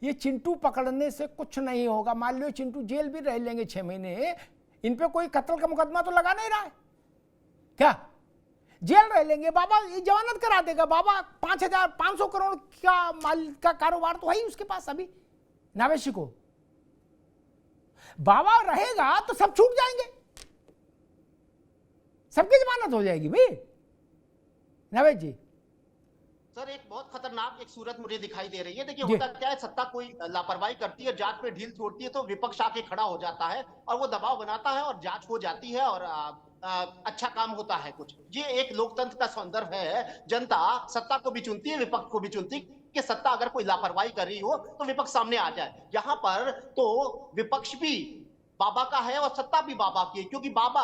ये चिंटू पकड़ने से कुछ नहीं होगा। मान लो चिंटू जेल भी रह लेंगे 6 महीने, इन पे कोई कत्ल का मुकदमा तो लगा नहीं रहा है क्या? जेल रह लेंगे, बाबा ये जमानत करा देगा। बाबा 500 करोड़ का माल का कारोबार तो है ही उसके पास अभी, नावेशी को। बाबा रहेगा तो सब छूट जाएंगे, सबकी जमानत हो जाएगी भाई। नावेश जी सर, एक बहुत खतरनाक एक सूरत मुझे दिखाई दे रही है। देखिए, होता क्या है, सत्ता कोई लापरवाही करती है, जांच में ढील छोड़ती है, तो विपक्ष आके खड़ा हो जाता है और वो दबाव बनाता है और जांच हो जाती है और अच्छा काम होता है कुछ। ये एक लोकतंत्र का सौंदर्य है। जनता सत्ता को भी चुनती है, विपक्ष को भी चुनती है कि सत्ता अगर कोई लापरवाही कर रही हो तो विपक्ष सामने आ जाए। यहाँ पर तो विपक्ष भी बाबा का है और सत्ता भी बाबा की है, क्योंकि बाबा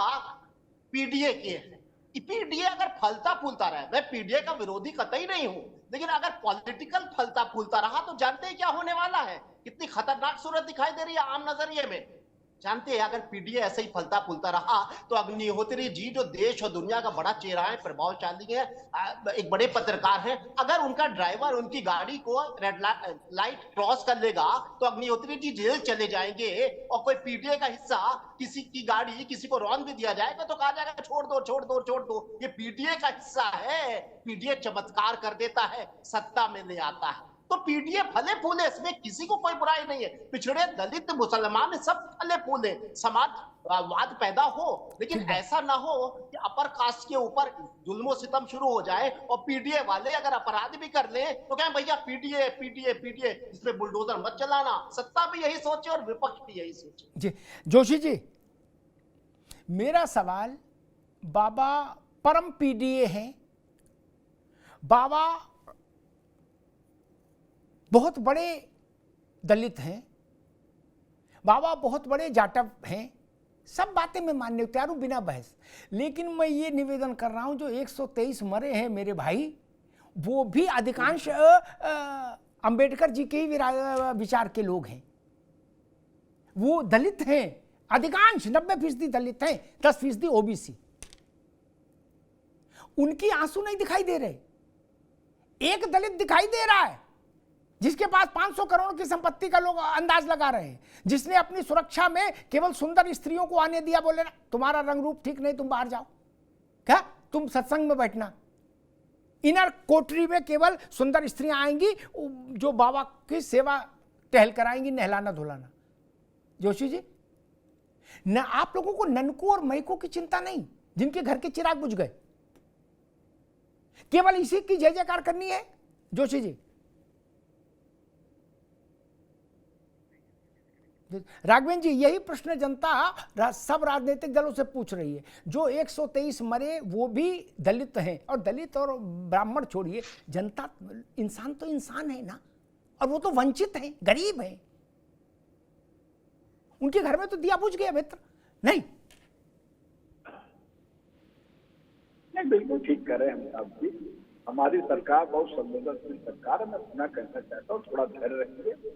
पीडीए के हैं। पीडीए अगर फलता फूलता रहे, मैं पीडीए का विरोधी कतई नहीं हूं, लेकिन अगर पॉलिटिकल फलता फूलता रहा तो जानते हैं क्या होने वाला है? कितनी खतरनाक सूरत दिखाई दे रही है आम नजरिए में। जानते हैं, अगर पीडीए ऐसे ही फलता फूलता रहा तो अग्निहोत्री जी जो देश और दुनिया का बड़ा चेहरा है, प्रभावशाली है, एक बड़े पत्रकार हैं, अगर उनका ड्राइवर उनकी गाड़ी को रेड लाइट क्रॉस कर लेगा तो अग्निहोत्री जी जेल चले जाएंगे। और कोई पीडीए का हिस्सा किसी की गाड़ी किसी को रौन भी दिया जाएगा तो कहा जाएगा छोड़ दो छोड़ दो छोड़ दो, ये पीडीए का हिस्सा है। पीडीए चमत्कार कर देता है, सत्ता में ले आता है। तो पीडीए फले फूले, इसमें किसी को कोई बुराई नहीं है। पिछड़े, दलित, मुसलमान सब फले फूले, समाजवाद पैदा हो, लेकिन ऐसा ना हो कि अपर कास्ट के ऊपर जुल्म सितम शुरू हो जाए और पीडीए वाले अगर अपराध भी कर ले तो कहें भैया पीडीए पीडीए पीडीए, इसमें बुलडोजर मत चलाना। सत्ता भी यही सोचे और विपक्ष भी यही सोचे। जी जोशी जी, मेरा सवाल बाबा परम पीडीए हैं, बाबा बहुत बड़े दलित हैं, बाबा बहुत बड़े जाटव हैं, सब बातें मैं मानने को तैयार हूं बिना बहस। लेकिन मैं ये निवेदन कर रहा हूं जो 123 मरे हैं मेरे भाई, वो भी अधिकांश अंबेडकर जी के ही विचार के लोग हैं, वो दलित हैं, अधिकांश 90% दलित हैं, 10% ओबीसी। उनकी आंसू नहीं दिखाई दे रहे। एक दलित दिखाई दे रहा है जिसके पास 500 करोड़ की संपत्ति का लोग अंदाज लगा रहे हैं, जिसने अपनी सुरक्षा में केवल सुंदर स्त्रियों को आने दिया, बोले ना तुम्हारा रंग रूप ठीक नहीं, तुम बाहर जाओ, क्या तुम सत्संग में बैठना। इनर कोठरी में केवल सुंदर स्त्रियां आएंगी जो बाबा की सेवा टहल कराएंगी, नहलाना धुलाना। जोशी जी, न आप लोगों को ननको और मैको की चिंता नहीं, जिनके घर के चिराग बुझ गए, केवल इसी की जय जयकार करनी है। जोशी जी, राघवेंद्र जी, यही प्रश्न जनता सब राजनीतिक दलों से पूछ रही है। जो 123 मरे वो भी दलित हैं, और दलित और ब्राह्मण छोड़िए, जनता, इंसान तो इंसान है ना, और वो तो वंचित हैं, गरीब हैं, उनके घर में तो दिया बुझ गया मित्र। नहीं नहीं, बिल्कुल ठीक कह रहे हैं हम साहब जी। हमारी सरकार बहुत संवेदनशील सरकार है। मैं पुनः कहना चाहता हूँ, थोड़ा धैर्य रखिए।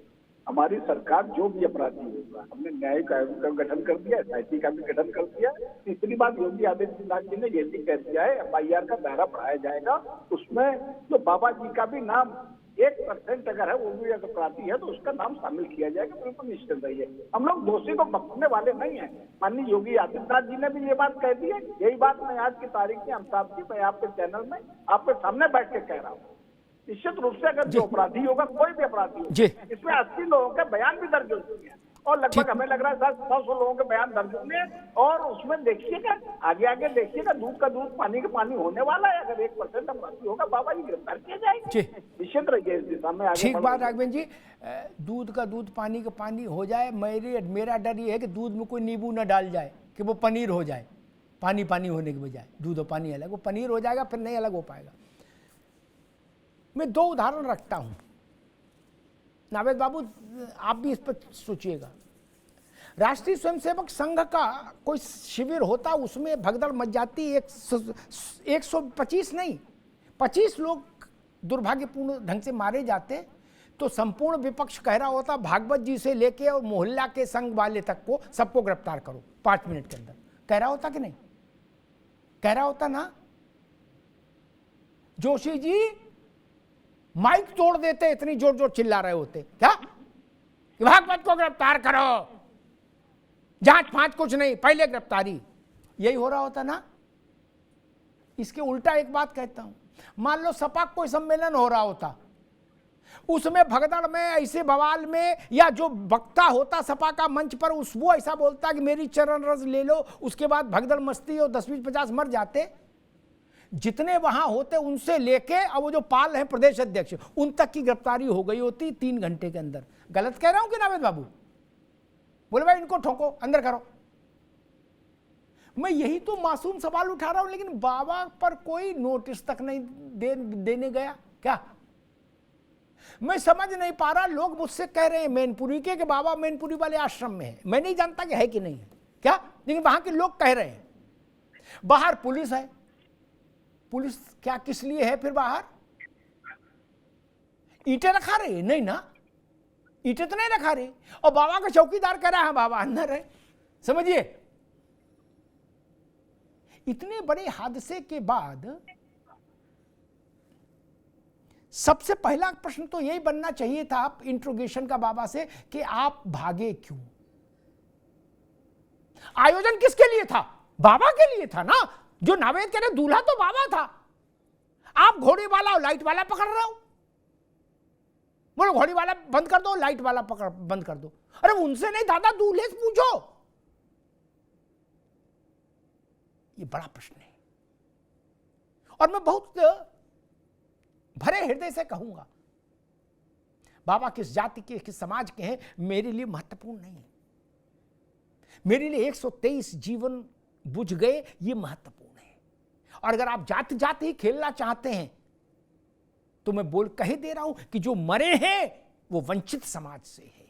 हमारी सरकार जो भी अपराधी होगा, हमने न्यायिक आयोग का गठन कर दिया, SIT का भी गठन कर दिया। तीसरी बात, योगी आदित्यनाथ जी ने ये भी कह दिया है FIR का दायरा बढ़ाया जाएगा, उसमें जो बाबा जी का भी नाम 1% अगर है वो भी अगर अपराधी है तो उसका नाम शामिल किया जाएगा। बिल्कुल निश्चित रहिए, हम लोग दोषी को बख्शने वाले नहीं है। माननीय योगी आदित्यनाथ जी ने भी ये बात कह दी है। यही बात मैं आज की तारीख में अमिताभ जी, मैं आपके चैनल में आपके सामने बैठ के कह रहा हूँ। निश्चित रूप से अगर जो अपराधी होगा, कोई भी अपराधी होगा, इसमें 80 लोगों के बयान भी दर्ज हो चुके हैं, और लगभग हमें लग रहा है 100 लोगों के बयान दर्ज होंगे। और उसमें देखिएगा, आगे आगे देखिएगा, दूध का दूध पानी का पानी होने वाला है। अगर 1% अपराधी होगा, बाबा जी गिरफ्तार किया जाएगा। निश्चित रहिए इस दिशा में आगे। ठीक बात राघवेंद्र जी, दूध का दूध पानी का पानी हो जाए। मेरा डर ये है कि दूध में कोई नींबू न डाल जाए कि वो पनीर हो जाए, पानी पानी होने के बजाय दूध और पानी अलग, वो पनीर हो जाएगा, फिर नहीं अलग हो पाएगा। मैं 2 उदाहरण रखता हूं, नावेद बाबू आप भी इस पर सोचिएगा। राष्ट्रीय स्वयंसेवक संघ का कोई शिविर होता, उसमें भगदड़ मच जाती, 125 नहीं 25 लोग दुर्भाग्यपूर्ण ढंग से मारे जाते, तो संपूर्ण विपक्ष कह रहा होता भागवत जी से लेके और मोहल्ला के संघ वाले तक को सबको गिरफ्तार करो 5 मिनट के अंदर। कह रहा होता कि नहीं? कह रहा होता ना? जोशी जी माइक तोड़ देते, इतनी जोर जोर चिल्ला रहे होते, क्या भागवत को गिरफ्तार करो, जांच फांच कुछ नहीं, पहले गिरफ्तारी। यही हो रहा होता ना। इसके उल्टा एक बात कहता हूं, मान लो सपा कोई सम्मेलन हो रहा होता, उसमें भगदड़ में ऐसे बवाल में, या जो वक्ता होता सपा का मंच पर, वो ऐसा बोलता कि मेरी चरण रज ले लो, उसके बाद भगदड़ मस्ती और 10-20-50 मर जाते। जितने वहां होते उनसे लेके अब वो जो पाल हैं प्रदेश अध्यक्ष, उन तक की गिरफ्तारी हो गई होती 3 घंटे के अंदर। गलत कह रहा हूं कि नावेद बाबू? बोले भाई इनको ठोको, अंदर करो। मैं यही तो मासूम सवाल उठा रहा हूं, लेकिन बाबा पर कोई नोटिस तक नहीं देने गया क्या? मैं समझ नहीं पा रहा। लोग मुझसे कह रहे हैं मैनपुरी के कि बाबा मैनपुरी वाले आश्रम में है। मैं नहीं जानता कि है कि नहीं है क्या, लेकिन वहां के लोग कह रहे हैं। बाहर पुलिस है। पुलिस क्या किस लिए है फिर बाहर? ईंटें रखा रहे? नहीं ना, ईंटें तो नहीं रखा रहे। और बाबा का चौकीदार कह रहा है बाबा अंदर है। समझिए, इतने बड़े हादसे के बाद सबसे पहला प्रश्न तो यही बनना चाहिए था आप इंट्रोगेशन का बाबा से कि आप भागे क्यों? आयोजन किसके लिए था? बाबा के लिए था ना। जो नावेद कह रहे दूल्हा तो बाबा था। आप घोड़ी वाला और लाइट वाला पकड़ रहे हो। बोलो घोड़ी वाला बंद कर दो, लाइट वाला पकड़ बंद कर दो। अरे उनसे नहीं दादा, दूल्हे से पूछो। ये बड़ा प्रश्न है और मैं बहुत भरे हृदय से कहूंगा, बाबा किस जाति के, किस समाज के हैं, मेरे लिए महत्वपूर्ण नहीं है। मेरे लिए 123 जीवन बुझ गए, ये महत्वपूर्ण है। और अगर आप जाति जाति ही खेलना चाहते हैं तो मैं कह दे रहा हूं कि जो मरे हैं वो वंचित समाज से है,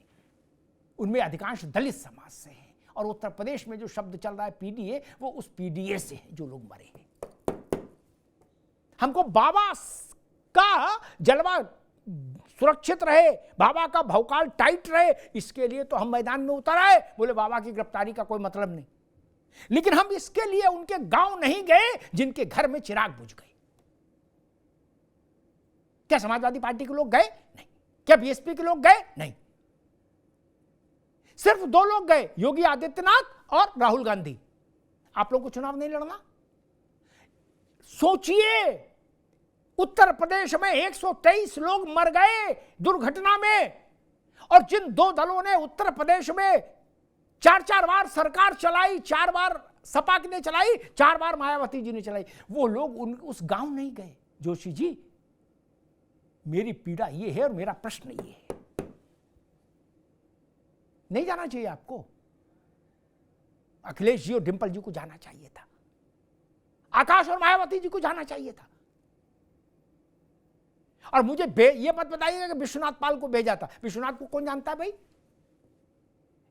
उनमें अधिकांश दलित समाज से है, और उत्तर प्रदेश में जो शब्द चल रहा है पीडीए, वो उस पीडीए से है जो लोग मरे हैं। हमको बाबा का जलवा सुरक्षित रहे, बाबा का भौकाल टाइट रहे, इसके लिए तो हम मैदान में उतर आए। बोले बाबा की गिरफ्तारी का कोई मतलब नहीं, लेकिन हम इसके लिए उनके गांव नहीं गए जिनके घर में चिराग बुझ गए। क्या समाजवादी पार्टी के लोग गए? नहीं। क्या बीएसपी के लोग गए? नहीं। सिर्फ 2 लोग गए, योगी आदित्यनाथ और राहुल गांधी। आप लोगों को चुनाव नहीं लड़ना? सोचिए, उत्तर प्रदेश में 123 लोग मर गए दुर्घटना में, और जिन 2 दलों ने उत्तर प्रदेश में 4-4 बार सरकार चलाई, 4 बार सपा ने चलाई, 4 बार मायावती जी ने चलाई, वो लोग उस गांव नहीं गए। जोशी जी, मेरी पीड़ा ये है और मेरा प्रश्न ये है, नहीं जाना चाहिए आपको। अखिलेश जी और डिंपल जी को जाना चाहिए था, आकाश और मायावती जी को जाना चाहिए था। और मुझे ये मत बताइएगा कि विश्वनाथ पाल को भेजा था। विश्वनाथ को कौन जानता है भाई?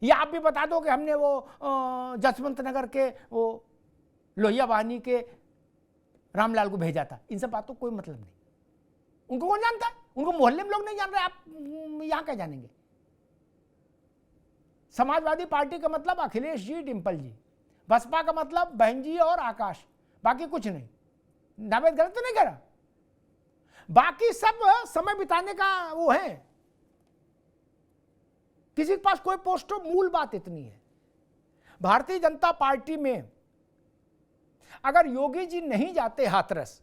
या आप भी बता दो कि हमने वो जसवंत नगर के वो लोहिया वाहिनी के रामलाल को भेजा था। इन सब बातों कोई मतलब नहीं। उनको कौन जानता है? उनको मोहल्ले में लोग नहीं जान रहे, आप यहां क्या जानेंगे? समाजवादी पार्टी का मतलब अखिलेश जी, डिंपल जी, बसपा का मतलब बहन जी और आकाश, बाकी कुछ नहीं। नावेद गलत तो नहीं कह रहा? बाकी सब समय बिताने का वो है, किसी के पास कोई पोस्ट हो। मूल बात इतनी है, भारतीय जनता पार्टी में अगर योगी जी नहीं जाते हाथरस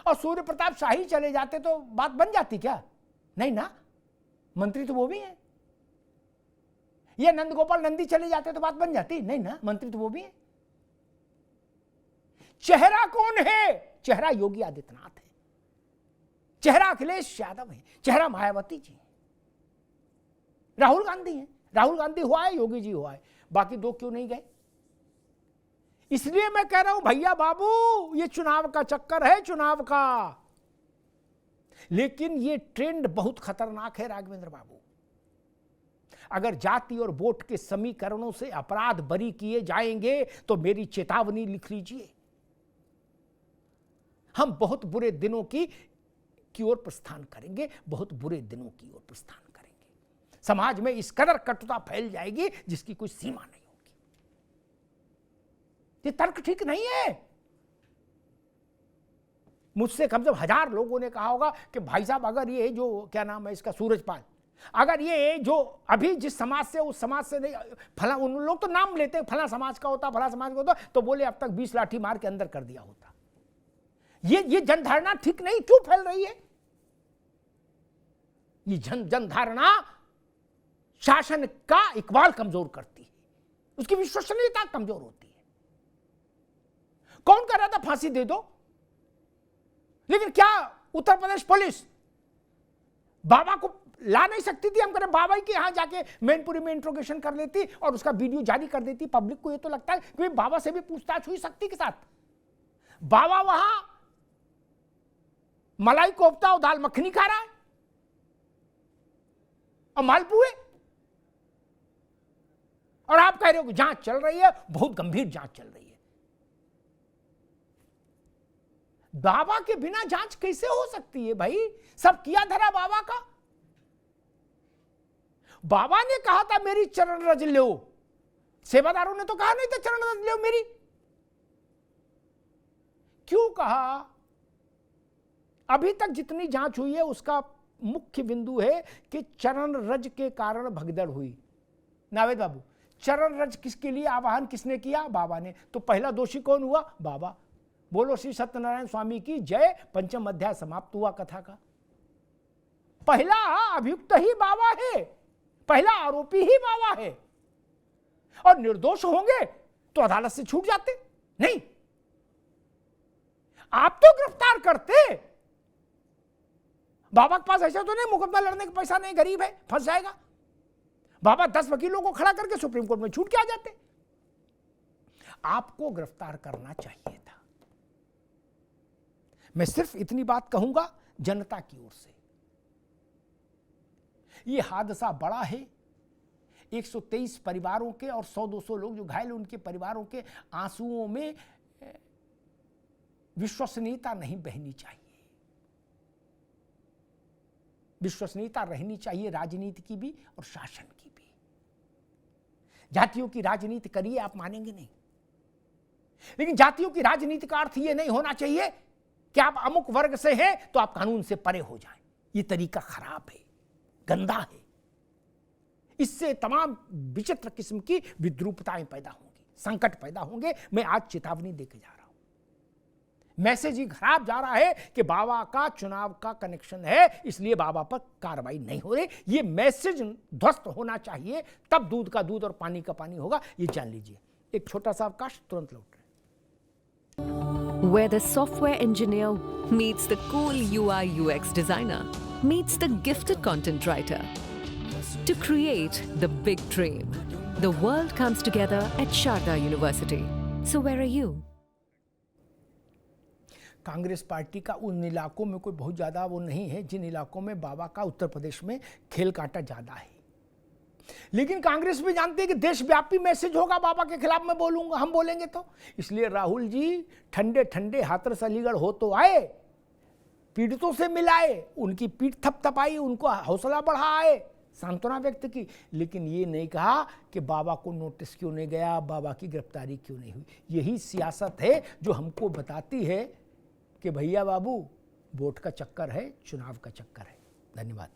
और सूर्य प्रताप शाही चले जाते तो बात बन जाती क्या? नहीं ना, मंत्री तो वो भी है। ये नंद गोपाल नंदी चले जाते तो बात बन जाती? नहीं ना, मंत्री तो वो भी है। चेहरा कौन है? चेहरा योगी आदित्यनाथ है, चेहरा अखिलेश यादव है, चेहरा मायावती जी है, राहुल गांधी है। राहुल गांधी हुआ है, योगी जी हुआ है, बाकी 2 क्यों नहीं गए? इसलिए मैं कह रहा हूं भैया बाबू, ये चुनाव का चक्कर है, चुनाव का। लेकिन ये ट्रेंड बहुत खतरनाक है राघवेंद्र बाबू। अगर जाति और वोट के समीकरणों से अपराध बरी किए जाएंगे तो मेरी चेतावनी लिख लीजिए, हम बहुत बुरे दिनों की ओर प्रस्थान करेंगे, बहुत बुरे दिनों की ओर प्रस्थान करेंगे। समाज में इस कदर कटुता फैल जाएगी जिसकी कोई सीमा नहीं होगी। ये तर्क ठीक नहीं है। मुझसे कम से कम 1000 लोगों ने कहा होगा कि भाई साहब, अगर ये जो क्या नाम है इसका, सूरजपाल, अगर ये जो अभी जिस समाज से उस समाज से नहीं, फला, उन लोग तो नाम लेते हैं, फला समाज का होता, फला समाज का होता, तो बोले अब तक 20 लाठी मार के अंदर कर दिया होता। ये जनधारणा ठीक नहीं क्यों फैल रही है? ये जनधारणा शासन का इकबाल कमजोर करती है, उसकी विश्वसनीयता कमजोर होती है। कौन कर रहा था फांसी दे दो, लेकिन क्या उत्तर प्रदेश पुलिस बाबा को ला नहीं सकती थी? हम करें बाबा के यहां जाके मैनपुरी में इंट्रोगेशन कर लेती और उसका वीडियो जारी कर देती। पब्लिक को ये तो लगता है कि बाबा से भी पूछताछ हुई शक्ति के साथ। बाबा वहां मलाई कोफ्ता और दाल मखनी खा रहा है और मालपुए, और आप कह रहे हो कि जांच चल रही है, बहुत गंभीर जांच चल रही है। बाबा के बिना जांच कैसे हो सकती है भाई? सब किया धरा बाबा का। बाबा ने कहा था मेरी चरण रज लो, सेवादारों ने तो कहा नहीं था चरण रज लो मेरी। क्यों कहा? अभी तक जितनी जांच हुई है उसका मुख्य बिंदु है कि चरण रज के कारण भगदड़ हुई। नावेद बाबू, चरण रज किसके लिए आवाहन किसने किया? बाबा ने। तो पहला दोषी कौन हुआ? बाबा। बोलो श्री सत्यनारायण स्वामी की जय। पंचम अध्याय समाप्त हुआ कथा का। पहला अभियुक्त ही बाबा है, पहला आरोपी ही बाबा है, और निर्दोष होंगे तो अदालत से छूट जाते नहीं। आप तो गिरफ्तार करते। बाबा के पास ऐसा तो नहीं मुकदमा लड़ने का पैसा नहीं, गरीब है, फंस जाएगा। बाबा 10 वकीलों को खड़ा करके सुप्रीम कोर्ट में छूट के आ जाते। आपको गिरफ्तार करना चाहिए था। मैं सिर्फ इतनी बात कहूंगा जनता की ओर से, ये हादसा बड़ा है। 123 परिवारों के और 100-200 लोग जो घायल, उनके परिवारों के आंसुओं में विश्वसनीयता नहीं बहनी चाहिए। विश्वसनीयता रहनी चाहिए राजनीति की भी और शासन की भी। जातियों की राजनीति करिए, आप मानेंगे नहीं, लेकिन जातियों की राजनीति का अर्थ यह नहीं होना चाहिए कि आप अमुक वर्ग से हैं तो आप कानून से परे हो जाएं। यह तरीका खराब है, गंदा है। इससे तमाम विचित्र किस्म की विद्रूपताएं पैदा होंगी, संकट पैदा होंगे। मैं आज चेतावनी देके जा रहा हूं। मैसेज ही खराब जा रहा है कि बाबा का चुनाव का कनेक्शन है, इसलिए बाबा पर कार्रवाई नहीं हो रही। ये मैसेज ध्वस्त होना चाहिए, तब दूध का दूध और पानी का पानी होगा। ये जान लीजिए। एक छोटा सा अवकाश, तुरंत लौट रहे। Where the software engineer meets the cool UI UX designer, meets the gifted content writer. To create the big dream, the world comes together at Sharda University. So where are you? Congress party का उन इलाकों में कोई बहुत ज़्यादा वो नहीं है जिन इलाकों में बाबा का उत्तर प्रदेश में खेल काटा ज़्यादा है। लेकिन कांग्रेस भी जानते हैं कि देशव्यापी मैसेज होगा बाबा के खिलाफ। मैं बोलूंगा, हम बोलेंगे तो। इसलिए राहुल जी ठंडे ठंडे हाथरस अलीगढ़ हो तो आए, पीड़ितों से मिलाए, उनकी पीठ थपथपाई, उनको हौसला बढ़ाए, सांत्वना व्यक्त की, लेकिन ये नहीं कहा कि बाबा को नोटिस क्यों नहीं गया, बाबा की गिरफ्तारी क्यों नहीं हुई। यही सियासत है जो हमको बताती है कि भैया बाबू वोट का चक्कर है, चुनाव का चक्कर है। धन्यवाद।